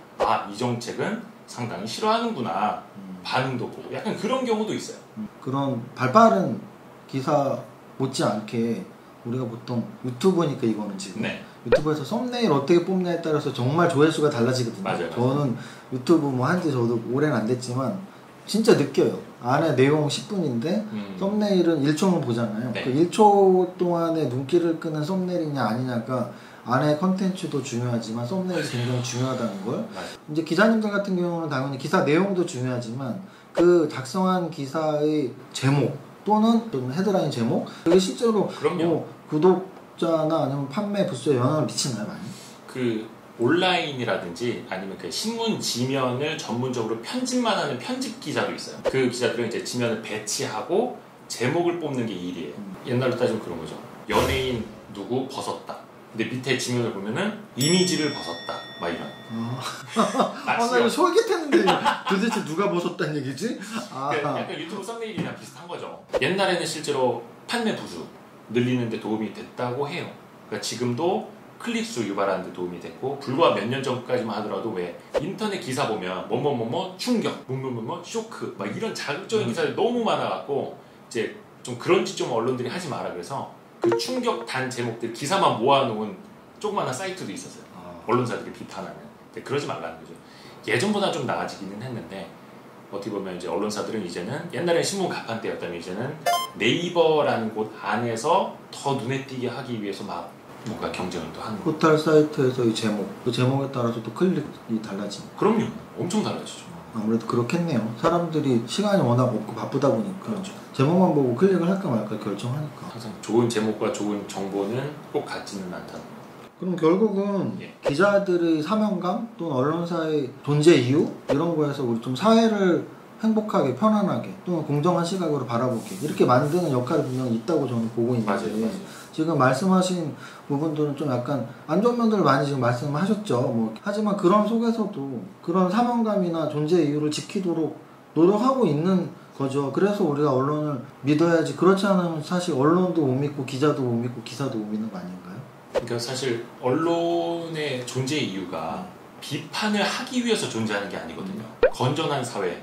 B: 이 정책은 상당히 싫어하는구나. 반응도 보고 약간 그런 경우도 있어요.
A: 그런 발빠른 기사 못지않게 우리가 보통 유튜브니까 이거는 지금 유튜브에서 썸네일 어떻게 뽑냐에 따라서 정말 조회수가 달라지거든요.
B: 맞아요.
A: 저는 유튜브 뭐 한지 저도 오래는 안 됐지만 진짜 느껴요. 안에 내용 10분인데 썸네일은 1초만 보잖아요. 그 1초 동안에 눈길을 끄는 썸네일이냐 아니냐가 안에 컨텐츠도 중요하지만 썸네일이 굉장히 중요하다는 걸. 이제 기자님들 같은 경우는 당연히 기사 내용도 중요하지만 그 작성한 기사의 제목 또는 헤드라인 제목 그게 실제로 뭐 구독자나 아니면 판매 부수에 영향을 미치나요 많이?
B: 그 온라인이라든지 아니면 그 신문 지면을 전문적으로 편집만 하는 편집 기자도 있어요. 그 기자들은 이제 지면을 배치하고 제목을 뽑는 게 일이에요. 옛날로 따지면 그런 거죠. 연예인 누구 벗었다. 근데 밑에 지면을 보면은 이미지를 벗었다. 막 이런.
A: 나 이거 솔깃했는데 도대체 누가 벗었다는 얘기지?
B: 약간 유튜브 썸네일이랑 비슷한 거죠. 옛날에는 실제로 판매 부수 늘리는 데 도움이 됐다고 해요. 그러니까 지금도 클릭수 유발하는 데 도움이 됐고 불과 몇 년 전까지만 하더라도 왜 인터넷 기사 보면 뭐뭐뭐뭐 충격, 뭐뭐뭐뭐 쇼크 막 이런 자극적인 기사들이 너무 많아갖고 이제 좀 그런 짓 좀 언론들이 하지 마라 그래서 그 충격 단 제목들 기사만 모아놓은 조그마한 사이트도 있었어요. 언론사들이 비판하는. 근데 그러지 말라는 거죠. 예전보다 좀 나아지기는 했는데 어떻게 보면 이제 언론사들은 이제는 옛날에 신문 가판 때였다면 이제는 네이버라는 곳 안에서 더 눈에 띄게 하기 위해서 막 뭔가 경쟁을 또 하는 거예요.
A: 포털 사이트에서의 제목, 그 제목에 따라서 또 클릭이 달라집니다.
B: 그럼요. 엄청 달라지죠.
A: 아무래도 그렇겠네요. 사람들이 시간이 워낙 없고 바쁘다 보니까
B: 그렇죠.
A: 제목만 보고 클릭을 할까 말까 결정하니까.
B: 항상 좋은 제목과 좋은 정보는 꼭 같지는 않다는 거.
A: 그럼 결국은
B: 예.
A: 기자들의 사명감 또는 언론사의 존재 이유 이런 거에서 우리 좀 사회를 행복하게 편안하게 또는 공정한 시각으로 바라보게 이렇게 만드는 역할이 분명히 있다고 저는 보고 있는데
B: 맞아요.
A: 지금 말씀하신 부분들은 좀 약간 안 좋은 면들을 많이 지금 말씀하셨죠. 뭐 하지만 그런 속에서도 그런 사명감이나 존재 이유를 지키도록 노력하고 있는 거죠. 그래서 우리가 언론을 믿어야지. 그렇지 않으면 사실 언론도 못 믿고 기자도 못 믿고 기사도 못 믿는 거 아닌가요?
B: 그러니까 사실 언론의 존재 이유가 비판을 하기 위해서 존재하는 게 아니거든요. 건전한 사회,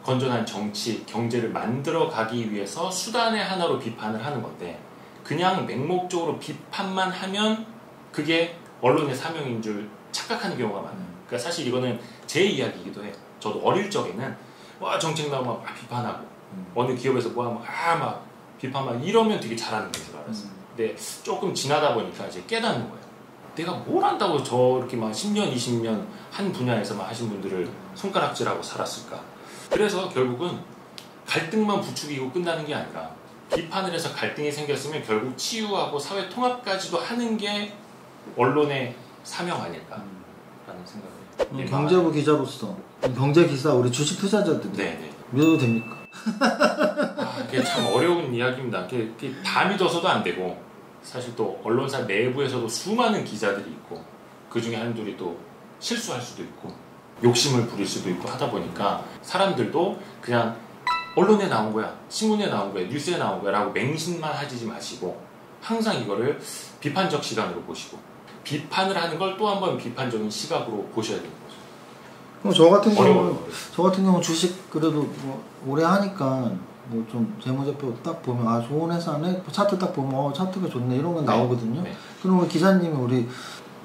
B: 건전한 정치, 경제를 만들어 가기 위해서 수단의 하나로 비판을 하는 건데 그냥 맹목적으로 비판만 하면 그게 언론의 사명인 줄 착각하는 경우가 많아요. 그러니까 사실 이거는 제 이야기이기도 해요. 저도 어릴 적에는 와 정책 나오면 막 비판하고 어느 기업에서 뭐 하면 막 비판만 이러면 되게 잘하는 건 줄 알았어요. 근데 조금 지나다 보니까 이제 깨닫는 거예요. 내가 뭘 안다고 저렇게 막 10년, 20년 한 분야에서만 하신 분들을 손가락질하고 살았을까. 그래서 결국은 갈등만 부추기고 끝나는 게 아니라 비판을 해서 갈등이 생겼으면 결국 치유하고 사회 통합까지도 하는 게 언론의 사명 아닐까라는 생각을.
A: 경제부 기자로서 경제 기사 우리 주식 투자자들
B: 네네.
A: 믿어도 됩니까?
B: 그게 참 어려운 이야기입니다. 그게 다 믿어서도 안 되고 사실 또 언론사 내부에서도 수많은 기자들이 있고 그 중에 한둘이 또 실수할 수도 있고 욕심을 부릴 수도 있고 하다 보니까 사람들도 그냥 언론에 나온 거야, 신문에 나온 거야, 뉴스에 나온 거야 라고 맹신만 하지 마시고 항상 이거를 비판적 시각으로 보시고 비판을 하는 걸 또 한 번 비판적인 시각으로 보셔야 되는 거죠.
A: 그럼 저 같은 경우 주식 그래도 뭐 오래 하니까 뭐 좀 재무제표 딱 보면 아 좋은 회사네 차트 딱 보면 차트가 좋네 이런 건 나오거든요.
B: 네.
A: 그러면 기자님이 우리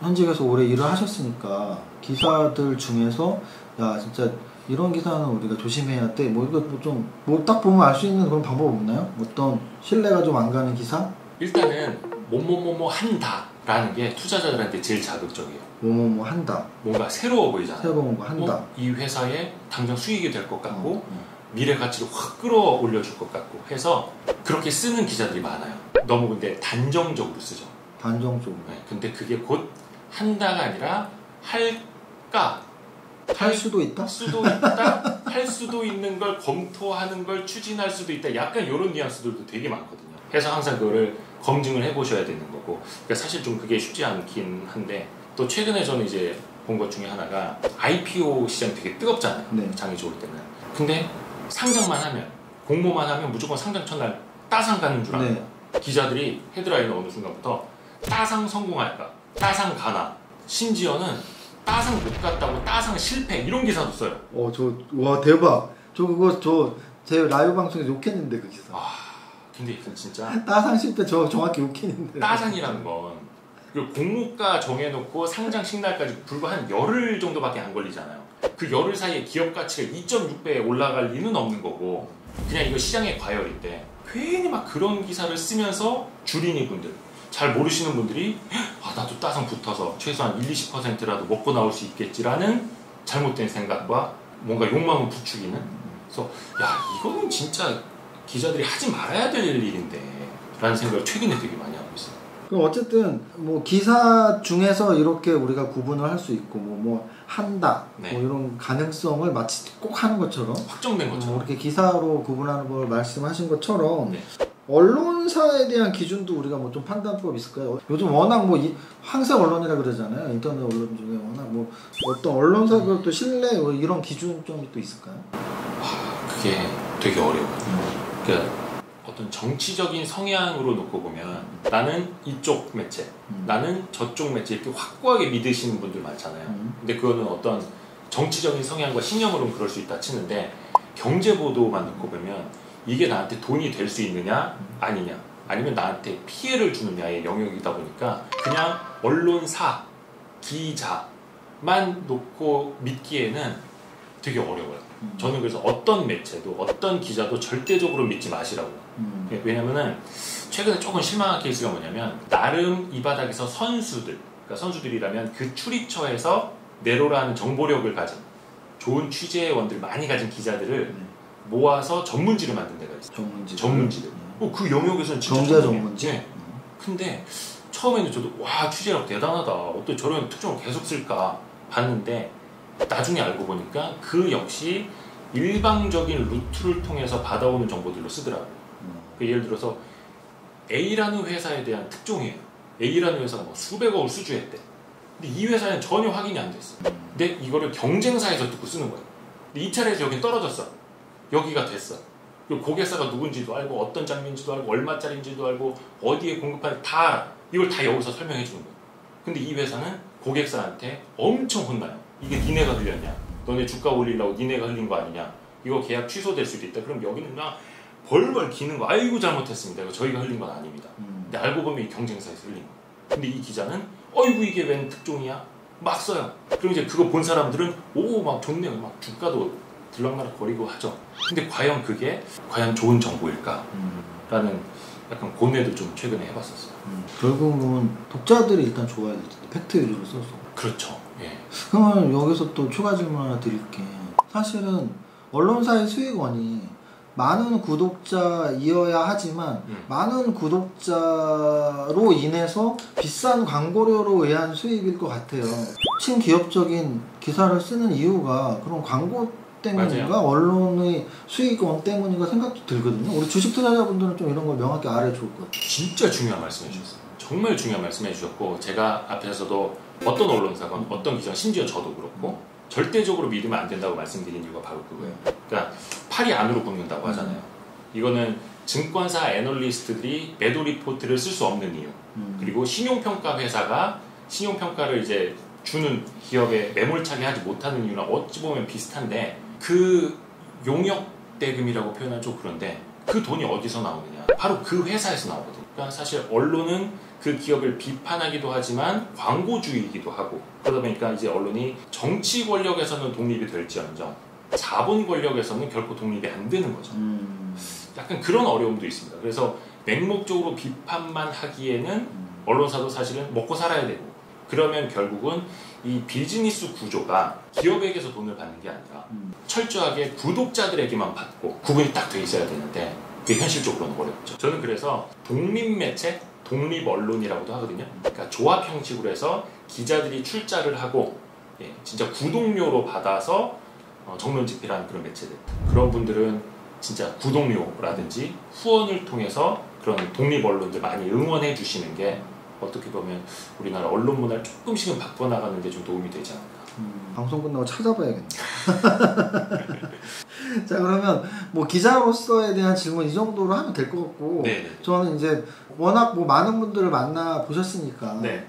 A: 현직에서 오래 일을 하셨으니까 기사들 중에서 야 진짜 이런 기사는 우리가 조심해야 돼. 뭐 이거 좀 뭐 딱 보면 알 수 있는 그런 방법 없나요? 어떤 신뢰가 좀 안 가는 기사?
B: 일단은 뭐뭐뭐뭐 한다라는 게 투자자들한테 제일 자극적이에요.
A: 뭐뭐뭐 한다.
B: 뭔가 새로워 보이잖아요.
A: 새로운 거 한다.
B: 이 회사에 당장 수익이 될 것 같고 미래 가치를 확 끌어올려줄 것 같고 해서 그렇게 쓰는 기자들이 많아요. 너무 근데 단정적으로 쓰죠.
A: 단정적으로.
B: 네, 근데 그게 곧 한다가 아니라 할까?
A: 할 수도 있다?
B: 할 수도 있는 걸 검토하는 걸 추진할 수도 있다. 약간 이런 뉘앙스들도 되게 많거든요. 그래서 항상 그거를 검증을 해보셔야 되는 거고. 그러니까 사실 좀 그게 쉽지 않긴 한데 또 최근에 저는 이제 본 것 중에 하나가 IPO 시장이 되게 뜨겁잖아요.
A: 네.
B: 장이 좋을 때는. 근데 상장만 하면 공모만 하면 무조건 상장 첫날 따상 가는 줄 알아요. 네. 기자들이 헤드라인을 어느 순간부터 따상 성공할까? 따상 가나? 심지어는 따상 못 갔다고 따상 실패 이런 기사도 써요.
A: 와 대박. 제 라이브 방송에서 욕했는데 그 기사.
B: 근데 이건 진짜
A: 따상 실패 정확히 욕했는데.
B: 따상이라는 건 공모가 정해놓고 상장 식날까지 불과 한 열흘 정도밖에 안 걸리잖아요. 그 열흘 사이에 기업 가치가 2.6배에 올라갈 리는 없는 거고 그냥 이거 시장의 과열인데 괜히 막 그런 기사를 쓰면서 주린이 분들 잘 모르시는 분들이 나도 따상 붙어서 최소한 1-20%라도 먹고 나올 수 있겠지라는 잘못된 생각과 뭔가 욕망을 부추기는 그래서 이거는 진짜 기자들이 하지 말아야 될 일인데 라는 생각을 최근에 되게 많이 하고 있어요.
A: 그럼 어쨌든 뭐 기사 중에서 이렇게 우리가 구분을 할 수 있고 뭐 한다
B: 네.
A: 뭐 이런 가능성을 마치 꼭 하는 것처럼
B: 확정된 것처럼
A: 이렇게 기사로 구분하는 걸 말씀하신 것처럼
B: 네.
A: 언론사에 대한 기준도 우리가 뭐 좀 판단법 있을까요? 요즘 워낙 뭐 황색 언론이라 그러잖아요. 인터넷 언론 중에 워낙 뭐 어떤 언론사가 또 신뢰 뭐 이런 기준점이 또 있을까요?
B: 그게 되게 어려워요. 그러니까 어떤 정치적인 성향으로 놓고 보면 나는 이쪽 매체, 나는 저쪽 매체 이렇게 확고하게 믿으시는 분들 많잖아요. 근데 그거는 어떤 정치적인 성향과 신념으로는 그럴 수 있다 치는데 경제 보도만 놓고 보면 이게 나한테 돈이 될 수 있느냐 아니냐 아니면 나한테 피해를 주느냐의 영역이다 보니까 그냥 언론사, 기자만 놓고 믿기에는 되게 어려워요. 저는 그래서 어떤 매체도 어떤 기자도 절대적으로 믿지 마시라고. 왜냐면은 최근에 조금 실망한 케이스가 뭐냐면 나름 이 바닥에서 선수들, 그러니까 선수들이라면 그 출입처에서 내로라는 정보력을 가진 좋은 취재원들 많이 가진 기자들을 모아서 전문지를 만든 데가 있어요. 전문지들. 그 영역에서는 진짜
A: 경제 전문지.
B: 네. 근데 처음에는 저도 와 취재력 대단하다. 어떻게 저런 특종을 계속 쓸까 봤는데 나중에 알고 보니까 그 역시 일방적인 루트를 통해서 받아오는 정보들로 쓰더라고요. 예를 들어서 A라는 회사에 대한 특종이에요. A라는 회사가 뭐 수백억을 수주했대. 근데 이 회사는 전혀 확인이 안 됐어. 근데 이거를 경쟁사에서 듣고 쓰는 거예요. 근데 이 차례에서 여긴 떨어졌어. 여기가 됐어. 그리고 고객사가 누군지도 알고 어떤 장비인지도 알고 얼마짜리인지도 알고 어디에 공급하는지 다 알아. 이걸 다 여기서 설명해 주는 거예요. 근데 이 회사는 고객사한테 엄청 혼나요. 이게 니네가 흘렸냐? 너네 주가 올리려고 니네가 흘린 거 아니냐? 이거 계약 취소될 수도 있다. 그럼 여기는 막 벌벌 기는 거. 아이고 잘못했습니다. 이거 저희가 흘린 건 아닙니다. 근데 알고 보면 이 경쟁사에서 흘린 거예요. 근데 이 기자는 어이구 이게 웬 특종이야? 막 써요. 그럼 이제 그거 본 사람들은 오 막 좋네요. 막 주가도 들락날락 거리고 하죠. 근데 과연 그게 과연 좋은 정보일까? 라는 약간 고뇌도 좀 최근에 해봤었어요.
A: 결국은 독자들이 일단 좋아야 될 텐데 팩트 위주로 써서.
B: 그렇죠. 예.
A: 그러면 여기서 또 추가 질문 하나 드릴게. 사실은 언론사의 수익원이 많은 구독자이어야 하지만 많은 구독자로 인해서 비싼 광고료로 의한 수익일 것 같아요. 친기업적인 기사를 쓰는 이유가 그런 광고 때문인가
B: 맞아요.
A: 언론의 수익원 때문인가 생각도 들거든요. 우리 주식 투자자분들은 좀 이런 걸 명확히 알아야 좋을 것 같아요.
B: 진짜 중요한 말씀 해주셨어요. 정말 중요한 말씀 해주셨고 제가 앞에서도 어떤 언론사건 어떤 기자 심지어 저도 그렇고 절대적으로 믿으면 안 된다고 말씀드린 이유가 바로 그거예요. 그러니까 팔이 안으로 굽는다고 하잖아요. 이거는 증권사 애널리스트들이 매도 리포트를 쓸 수 없는 이유. 그리고 신용평가 회사가 신용평가를 이제 주는 기업에 매몰차게 하지 못하는 이유랑 어찌 보면 비슷한데 그 용역 대금이라고 표현하면 좀 그런데 그 돈이 어디서 나오느냐? 바로 그 회사에서 나오거든요. 그러니까 사실 언론은 그 기업을 비판하기도 하지만 광고주의이기도 하고 그러다 보니까 이제 언론이 정치 권력에서는 독립이 될지언정 자본 권력에서는 결코 독립이 안 되는 거죠. 약간 그런 어려움도 있습니다. 그래서 맹목적으로 비판만 하기에는 언론사도 사실은 먹고 살아야 되고 그러면 결국은 이 비즈니스 구조가 기업에게서 돈을 받는 게 아니라 철저하게 구독자들에게만 받고 구분이 딱 돼 있어야 되는데 그게 현실적으로는 어렵죠. 저는 그래서 독립매체, 독립언론이라고도 하거든요. 그러니까 조합 형식으로 해서 기자들이 출자를 하고 진짜 구독료로 받아서 정론 집필하는 그런 매체들 그런 분들은 진짜 구독료라든지 후원을 통해서 그런 독립언론들 많이 응원해 주시는 게 어떻게 보면 우리나라 언론 문화를 조금씩은 바꿔나가는 데 좀 도움이 되지 않을까.
A: 방송 끝나고 찾아봐야겠네. 자 그러면 뭐 기자로서에 대한 질문 이 정도로 하면 될 것 같고
B: 네네.
A: 저는 이제 워낙 뭐 많은 분들을 만나 보셨으니까
B: 네.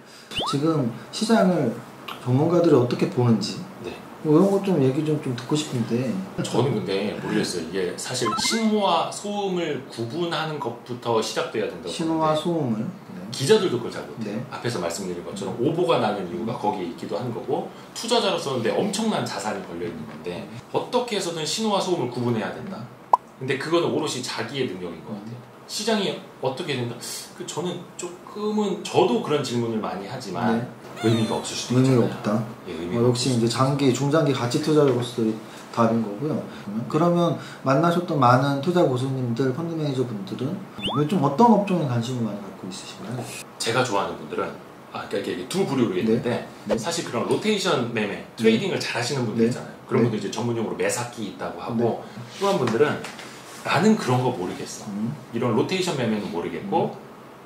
A: 지금 시장을 전문가들이 어떻게 보는지
B: 네.
A: 뭐 이런 것 좀 얘기 좀 듣고 싶은데
B: 저는 근데 모르겠어요. 이게 사실 신호와 소음을 구분하는 것부터 시작돼야 된다고
A: 신호와
B: 보는데
A: 소음을
B: 기자들도 그걸 잘 못해요.
A: 네.
B: 앞에서 말씀드린 것처럼 오보가 나는 이유가 거기에 있기도 한 거고 투자자로서는 내 엄청난 자산이 걸려있는 건데 어떻게 해서든 신호와 소음을 구분해야 된다. 근데 그거는 오롯이 자기의 능력인 것 같아요. 시장이 어떻게 된다? 저는 조금은 저도 그런 질문을 많이 하지만
A: 네.
B: 의미가 없을 수도
A: 의미가
B: 있잖아요.
A: 없다.
B: 예, 의미가
A: 역시 이제 장기, 중장기 가치 투자자로서의 답인 거고요. 그러면 만나셨던 많은 투자 고수님들, 펀드 매니저 분들은 좀 어떤 업종에 관심을 많이 갖고 있으신가요?
B: 제가 좋아하는 분들은 그러니까 이게 두 부류로 있는데
A: 네.
B: 사실 그런 로테이션 매매, 트레이딩을 잘 하시는 분들
A: 네.
B: 있잖아요. 그런
A: 네.
B: 분들 이제 전문용어로 매사기 있다고 하고 또 한 분들은 나는 그런 거 모르겠어. 이런 로테이션 매매는 모르겠고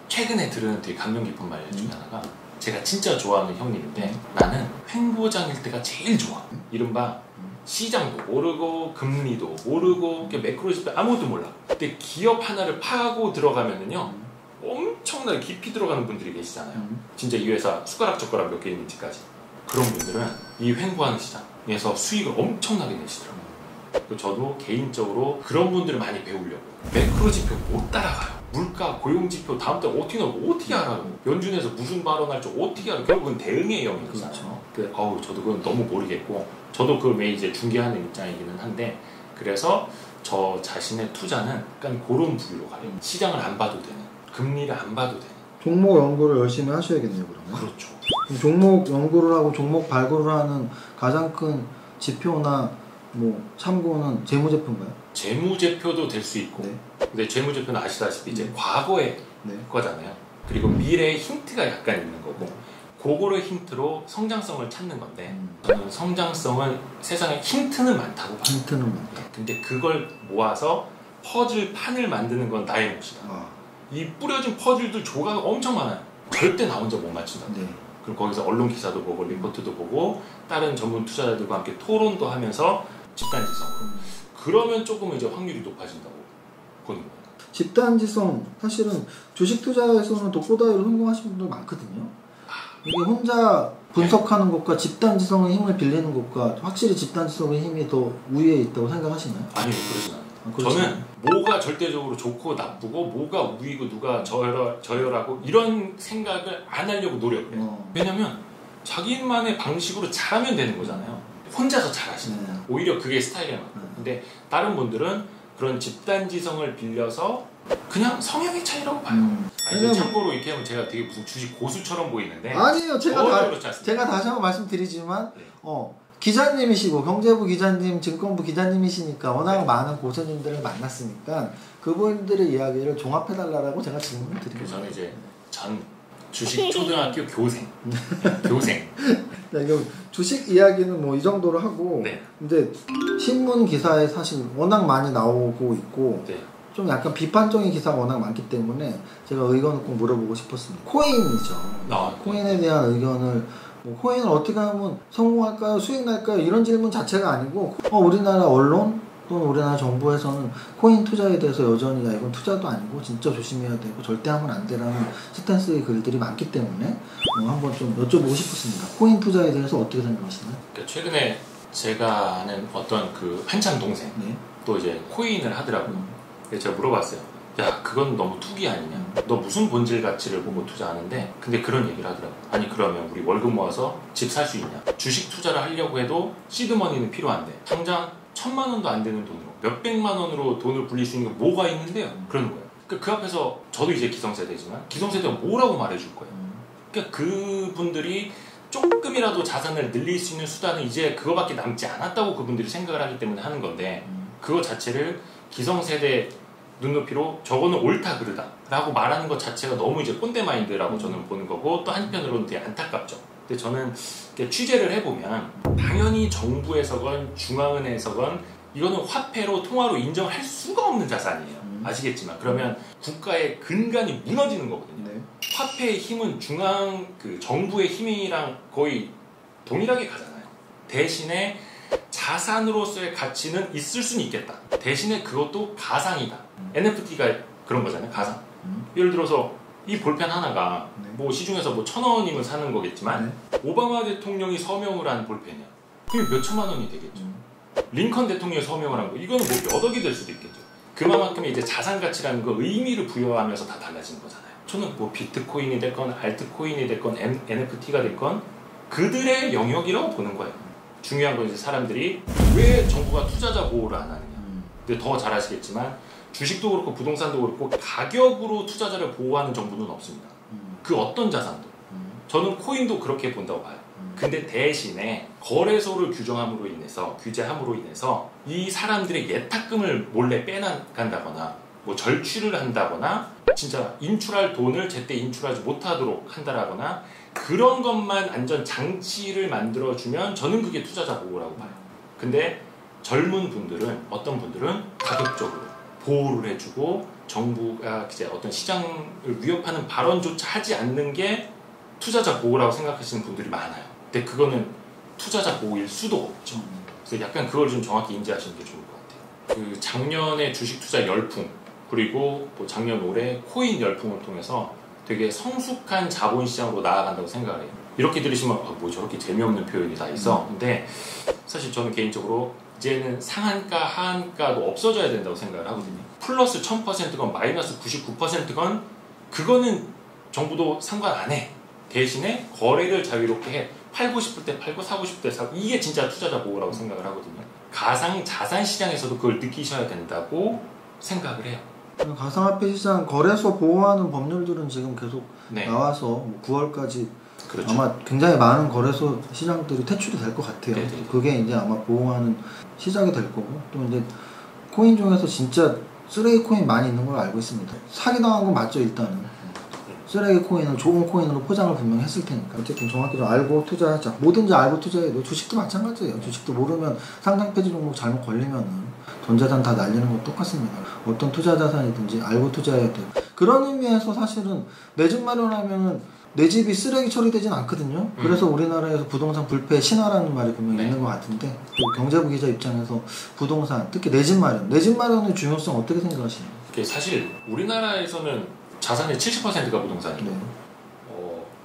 B: 최근에 들은 되게 감명 깊은 말 중에 하나가 제가 진짜 좋아하는 형님인데 나는 횡보장일 때가 제일 좋아. 이른바 시장도 모르고 금리도 모르고 매크로지표 아무것도 몰라. 근데 기업 하나를 파고 들어가면은요 엄청나게 깊이 들어가는 분들이 계시잖아요. 진짜 이 회사 숟가락 젓가락 몇 개 있는지까지. 그런 분들은 이 횡보하는 시장에서 수익을 엄청나게 내시더라고요. 저도 개인적으로 그런 분들을 많이 배우려고 매크로지표 못 따라가요. 물가, 고용지표 다음 달 어떻게 나오고 어떻게 알아요? 연준에서 무슨 발언할지 어떻게 알아요? 결국은 대응의 영역이잖아요. 그렇죠. 저도 그건 너무 모르겠고 저도 그걸 매일 이제 중개하는 입장이기는 한데 그래서 저 자신의 투자는 약간 그런 부류로 가요. 시장을 안 봐도 되는, 금리를 안 봐도 되는.
A: 종목 연구를 열심히 하셔야겠네요, 그러면.
B: 그렇죠.
A: 종목 연구를 하고 종목 발굴을 하는 가장 큰 지표나 뭐 참고는 재무제표인가요?
B: 재무제표도 될 수 있고,
A: 네.
B: 근데 재무제표는 아시다시피 이제 과거의
A: 네.
B: 거잖아요. 그리고 미래의 힌트가 약간 있는 거고, 그거를 힌트로 성장성을 찾는 건데, 저는 성장성은 세상에 힌트는 많다고 봐요.
A: 힌트는 많다.
B: 근데 그걸 모아서 퍼즐 판을 만드는 건 나의 몫이다. 이 뿌려진 퍼즐들 조각 엄청 많아요. 절대 나 혼자 못 맞춘다.
A: 네.
B: 그럼 거기서 언론 기사도 보고 리포트도 보고 다른 전문 투자자들과 함께 토론도 하면서 집단지성으로. 그러면 조금 이제 확률이 높아진다고 보는 거예요.
A: 집단지성, 사실은 주식 투자에서는 독보다이로 성공하신 분들 많거든요. 이게 혼자 분석하는 것과 집단지성의 힘을 빌리는 것과 확실히 집단지성의 힘이 더 우위에 있다고 생각하시나요?
B: 아니요, 그러진 않아요. 저는 뭐가 절대적으로 좋고 나쁘고 뭐가 우위고 누가 저열하고 이런 생각을 안 하려고 노력해요. 왜냐면 자기만의 방식으로 잘하면 되는 거잖아요. 혼자서 잘하시는 거예요. 오히려 그게 스타일에 맞고. 근데 다른 분들은 그런 집단지성을 빌려서 그냥 성향의 차이라고 봐요. 참고로 이렇게 하면 제가 되게 무슨 주식 고수처럼 보이는데
A: 아니에요. 제가 다시 한번 말씀드리지만
B: 네.
A: 기자님이시고 경제부 기자님, 증권부 기자님이시니까 워낙 많은 고수님들을 만났으니까 그분들의 이야기를 종합해달라고 제가 질문을 드리고
B: 저는 이제 전 주식 초등학교 교생.
A: 네, 주식 이야기는 뭐 이 정도로 하고
B: 네.
A: 근데 신문 기사에 사실 워낙 많이 나오고 있고
B: 네.
A: 좀 약간 비판적인 기사가 워낙 많기 때문에 제가 의견을 꼭 물어보고 싶었습니다. 코인이죠. 코인에 대한 의견을 코인을 어떻게 하면 성공할까요? 수익 날까요? 이런 질문 자체가 아니고 우리나라 언론 또는 우리나라 정부에서는 코인 투자에 대해서 여전히 이건 투자도 아니고 진짜 조심해야 되고 절대 하면 안 되라는 스탠스의 글들이 많기 때문에 한번 좀 여쭤보고 싶었습니다. 코인 투자에 대해서 어떻게 생각하시나요?
B: 그러니까 최근에 제가 아는 어떤 그 한참 동생 또 이제 코인을 하더라고요. 그래서 제가 물어봤어요. 야, 그건 너무 투기 아니냐? 너 무슨 본질 가치를 보고 투자하는데? 근데 그런 얘기를 하더라고. 아니 그러면 우리 월급 모아서 집 살 수 있냐? 주식 투자를 하려고 해도 시드머니는 필요한데 당장 1,000만 원도 안 되는 돈으로 몇백만 원으로 돈을 불릴 수 있는 게 뭐가 있는데요? 그러는 거예요. 그 앞에서 저도 이제 기성세대지만 기성세대가 뭐라고 말해줄 거예요. 그러니까 그분들이 조금이라도 자산을 늘릴 수 있는 수단은 이제 그거밖에 남지 않았다고 그분들이 생각을 하기 때문에 하는 건데 그거 자체를 기성세대 눈높이로 저거는 옳다 그르다 라고 말하는 것 자체가 너무 이제 꼰대 마인드라고 저는 보는 거고 또 한편으로는 되게 안타깝죠. 근데 저는 취재를 해보면 당연히 정부에서건 중앙은행에서건 이거는 화폐로 통화로 인정할 수가 없는 자산이에요. 아시겠지만 그러면 국가의 근간이 무너지는 거거든요. 화폐의 힘은 정부의 힘이랑 거의 동일하게 가잖아요. 대신에 자산으로서의 가치는 있을 수는 있겠다. 대신에 그것도 가상이다. NFT가 그런 거잖아요. 가상. 예를 들어서 이 볼펜 하나가 뭐 시중에서 뭐 1,000원이면 사는 거겠지만 오바마 대통령이 서명을 한 볼펜이야. 그게 몇 천만 원이 되겠죠. 링컨 대통령이 서명을 한 거 이거는 뭐 몇 억이 될 수도 있겠죠. 그만큼의 이제 자산 가치라는 거 의미를 부여하면서 다 달라지는 거잖아요. 저는 뭐 비트코인이 됐건 알트코인이 됐건 NFT가 됐건 그들의 영역이라고 보는 거예요. 중요한 건 이제 사람들이 왜 정부가 투자자 보호를 안 하느냐. 근데 더 잘 아시겠지만 주식도 그렇고 부동산도 그렇고 가격으로 투자자를 보호하는 정부는 없습니다. 그 어떤 자산도. 저는 코인도 그렇게 본다고 봐요. 근데 대신에 거래소를 규제함으로 인해서 이 사람들의 예탁금을 몰래 빼나간다거나 뭐 절취를 한다거나 진짜 인출할 돈을 제때 인출하지 못하도록 한다거나 그런 것만 안전 장치를 만들어주면 저는 그게 투자자 보호라고 봐요. 근데 젊은 분들은 어떤 분들은 가급적으로 보호를 해주고 정부가 이제 어떤 시장을 위협하는 발언조차 하지 않는 게 투자자 보호라고 생각하시는 분들이 많아요. 근데 그거는 투자자 보호일 수도 없죠. 그래서 약간 그걸 좀 정확히 인지하시는 게 좋을 것 같아요. 그 작년에 주식 투자 열풍 그리고 또 작년 올해 코인 열풍을 통해서 되게 성숙한 자본시장으로 나아간다고 생각을 해요. 이렇게 들으시면 뭐 저렇게 재미없는 표현이 다 있어. 근데 사실 저는 개인적으로 이제는 상한가, 하한가도 없어져야 된다고 생각을 하거든요. 플러스 1000%건 마이너스 99%건 그거는 정부도 상관 안 해. 대신에 거래를 자유롭게 해. 팔고 싶을 때 팔고 사고 싶을 때 사고. 이게 진짜 투자자 보호라고 생각을 하거든요. 가상 자산 시장에서도 그걸 느끼셔야 된다고 생각을 해요.
A: 가상화폐 시장 거래소 보호하는 법률들은 지금 계속
B: 네.
A: 나와서 뭐 9월까지
B: 그렇죠.
A: 아마 굉장히 많은 거래소 시장들이 퇴출이 될 것 같아요.
B: 네네.
A: 그게 이제 아마 보호하는 시작이 될 거고, 또 이제 코인 중에서 진짜 쓰레기 코인 많이 있는 걸 알고 있습니다. 사기당한 건 맞죠, 일단은. 쓰레기 코인을 좋은 코인으로 포장을 분명히 했을 테니까. 어쨌든 정확히 좀 알고 투자하자. 뭐든지 알고 투자해도 주식도 마찬가지예요. 주식도 모르면 상장 폐지 종목 잘못 걸리면은 전 자산 다 날리는 거 똑같습니다. 어떤 투자 자산이든지 알고 투자해야 돼요. 그런 의미에서 사실은 내 집 마련하면은 내 집이 쓰레기 처리되진 않거든요. 그래서 우리나라에서 부동산 불패 신화라는 말이 분명히 있는 것 같은데, 또 경제부 기자 입장에서 부동산, 특히 내 집 마련, 내 집 마련의 중요성 어떻게 생각하시나요?
B: 사실 우리나라에서는 자산의 70%가 부동산이고,
A: 네.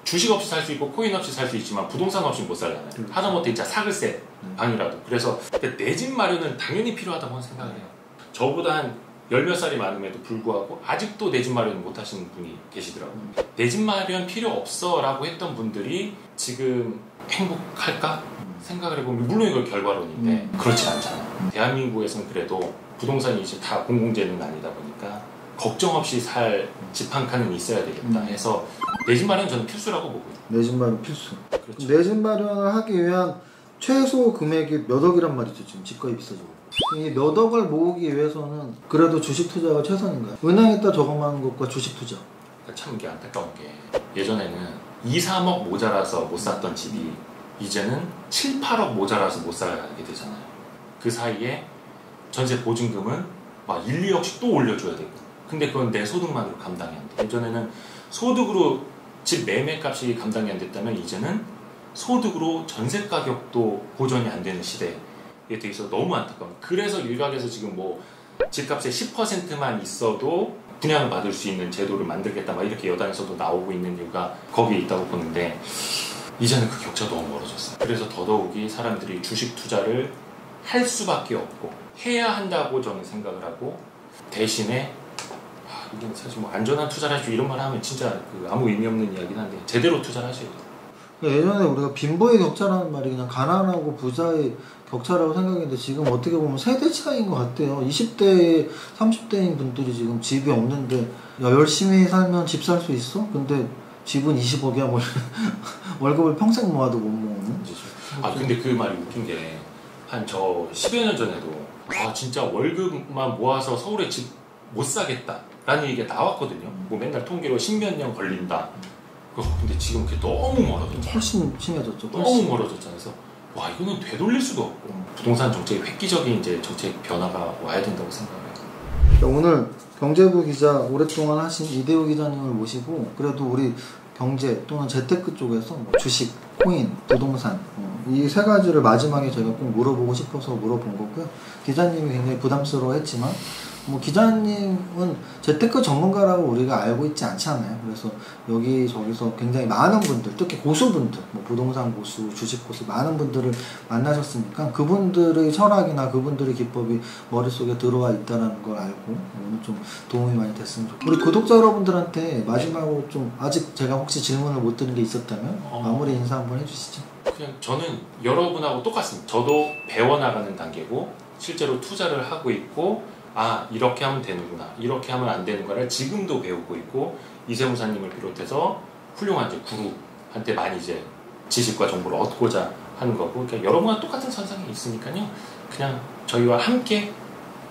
B: 주식 없이 살 수 있고 코인 없이 살 수 있지만 부동산 없이 못 살잖아요.
A: 그렇죠.
B: 하다못해 진짜 사글세 방이라도. 그래서 내 집 마련은 당연히 필요하다고 생각을 해요. 저보다 한 열 몇 살이 많음에도 불구하고 아직도 내 집 마련을 못 하시는 분이 계시더라고요. 내 집 마련 필요 없어 라고 했던 분들이 지금 행복할까? 생각을 해보면 물론 이건 결과론인데 그렇지 않잖아요. 대한민국에서는 그래도 부동산이 이제 다 공공재는 아니다 보니까 걱정 없이 살 집 한 칸은 있어야 되겠다 해서 내 집 마련 저는 필수라고 보고요.
A: 내 집 마련 필수.
B: 그렇죠.
A: 내 집 마련을 하기 위한 최소 금액이 몇 억이란 말이죠. 지금 집값이 비싸지고. 이 몇 억을 모으기 위해서는 그래도 주식 투자가 최선인가요? 은행에다 저금하는 것과 주식 투자.
B: 참 이게 안타까운 게 예전에는 2, 3억 모자라서 못 샀던 집이 이제는 7, 8억 모자라서 못 살게 되잖아요. 그 사이에 전세 보증금은 막 1, 2억씩 또 올려줘야 되고, 근데 그건 내 소득만으로 감당이 안 돼. 예전에는 소득으로 집 매매값이 감당이 안 됐다면 이제는 소득으로 전세 가격도 보전이 안 되는 시대에 돼 있어 너무 안타까워. 그래서 일각에서 지금 뭐 집값의 10%만 있어도 분양을 받을 수 있는 제도를 만들겠다 막 이렇게 여당에서도 나오고 있는 이유가 거기에 있다고 보는데, 이제는 그 격차가 너무 멀어졌어요. 그래서 더더욱이 사람들이 주식 투자를 할 수밖에 없고 해야 한다고 저는 생각을 하고, 대신에 이게 사실 뭐 안전한 투자를 하시고 이런 말 하면 진짜 아무 의미 없는 이야기긴 한데 제대로 투자를 하셔야 돼요.
A: 예전에 우리가 빈부의 격차라는 말이 그냥 가난하고 부자의 격차라고 생각했는데 지금 어떻게 보면 세대 차이인 것 같아요. 20대, 30대인 분들이 지금 집이 없는데 야, 열심히 살면 집 살 수 있어? 근데 집은 20억이야 뭐 월급을 평생 모아도 못 모으는.
B: 근데 그 말이 웃긴 게 한 저 10여 년 전에도 진짜 월급만 모아서 서울에 집 못 사겠다 라는 얘기가 나왔거든요. 뭐 맨날 통계로 10몇 년 걸린다. 근데 지금 그게 너무 멀어졌죠.
A: 훨씬 심해졌죠.
B: 너무 멀어졌잖아요. 그래서 와, 이거는 되돌릴 수가 없고 부동산 정책의 획기적인 이제 정책 변화가 와야 된다고 생각해요.
A: 오늘 경제부 기자 오랫동안 하신 이대호 기자님을 모시고 그래도 우리 경제 또는 재테크 쪽에서 뭐 주식, 코인, 부동산 이 세 가지를 마지막에 제가 꼭 물어보고 싶어서 물어본 거고요. 기자님이 굉장히 부담스러워했지만 뭐 기자님은 재테크 전문가라고 우리가 알고 있지 않잖아요. 그래서 여기저기서 굉장히 많은 분들, 특히 고수분들, 뭐 부동산 고수, 주식 고수 많은 분들을 만나셨으니까 그분들의 철학이나 그분들의 기법이 머릿속에 들어와 있다는 걸 알고 오늘 좀 도움이 많이 됐으면 좋겠습니다. 우리 구독자 여러분들한테 마지막으로 좀 아직 제가 혹시 질문을 못 드린 게 있었다면 마무리 인사 한번 해주시죠.
B: 그냥 저는 여러분하고 똑같습니다. 저도 배워나가는 단계고 실제로 투자를 하고 있고 이렇게 하면 되는구나, 이렇게 하면 안 되는 거를 지금도 배우고 있고, 이세무사님을 비롯해서 훌륭한 이제 구루한테 많이 이제 지식과 정보를 얻고자 하는 거고, 그러니까 여러분과 똑같은 선상에 있으니까요. 그냥 저희와 함께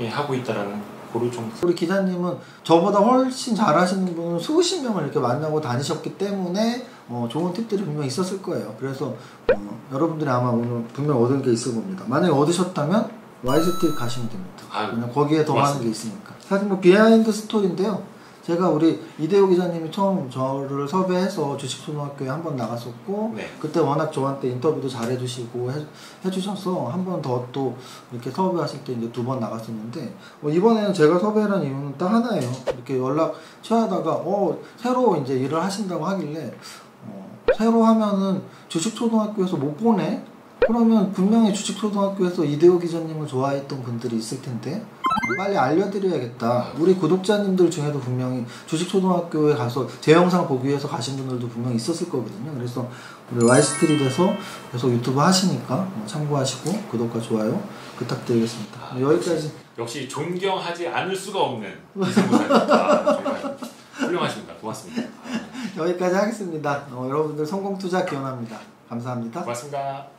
B: 하고 있다라는 고루 좀.
A: 우리 기자님은 저보다 훨씬 잘하시는 분은 수십 명을 이렇게 만나고 다니셨기 때문에 좋은 팁들이 분명 있었을 거예요. 그래서 여러분들이 아마 오늘 분명 얻을 게 있을 겁니다. 만약에 얻으셨다면 YST 가시면 됩니다. 그냥 거기에 더 많은 게 있으니까. 사실 뭐 비하인드 스토리인데요. 제가 우리 이대호 기자님이 처음 저를 섭외해서 주식초등학교에 한 번 나갔었고, 그때 워낙 저한테 인터뷰도 잘 해주시고 해주셔서 한 번 더 또 이렇게 섭외하실 때 이제 2번 나갔었는데, 이번에는 제가 섭외한 이유는 딱 하나예요. 이렇게 연락 취하다가 새로 이제 일을 하신다고 하길래 새로 하면은 주식초등학교에서 못 보내? 그러면 분명히 주식초등학교에서 이대호 기자님을 좋아했던 분들이 있을 텐데 빨리 알려드려야겠다. 우리 구독자님들 중에도 분명히 주식초등학교에 가서 제 영상 보기 위해서 가신 분들도 분명히 있었을 거거든요. 그래서 우리 Y스트릿에서 계속 유튜브 하시니까 참고하시고 구독과 좋아요 부탁드리겠습니다. 여기까지.
B: 역시 존경하지 않을 수가 없는 이승우 정말 훌륭하십니다. 고맙습니다.
A: 여기까지 하겠습니다. 여러분들 성공투자 기원합니다. 감사합니다.
B: 고맙습니다.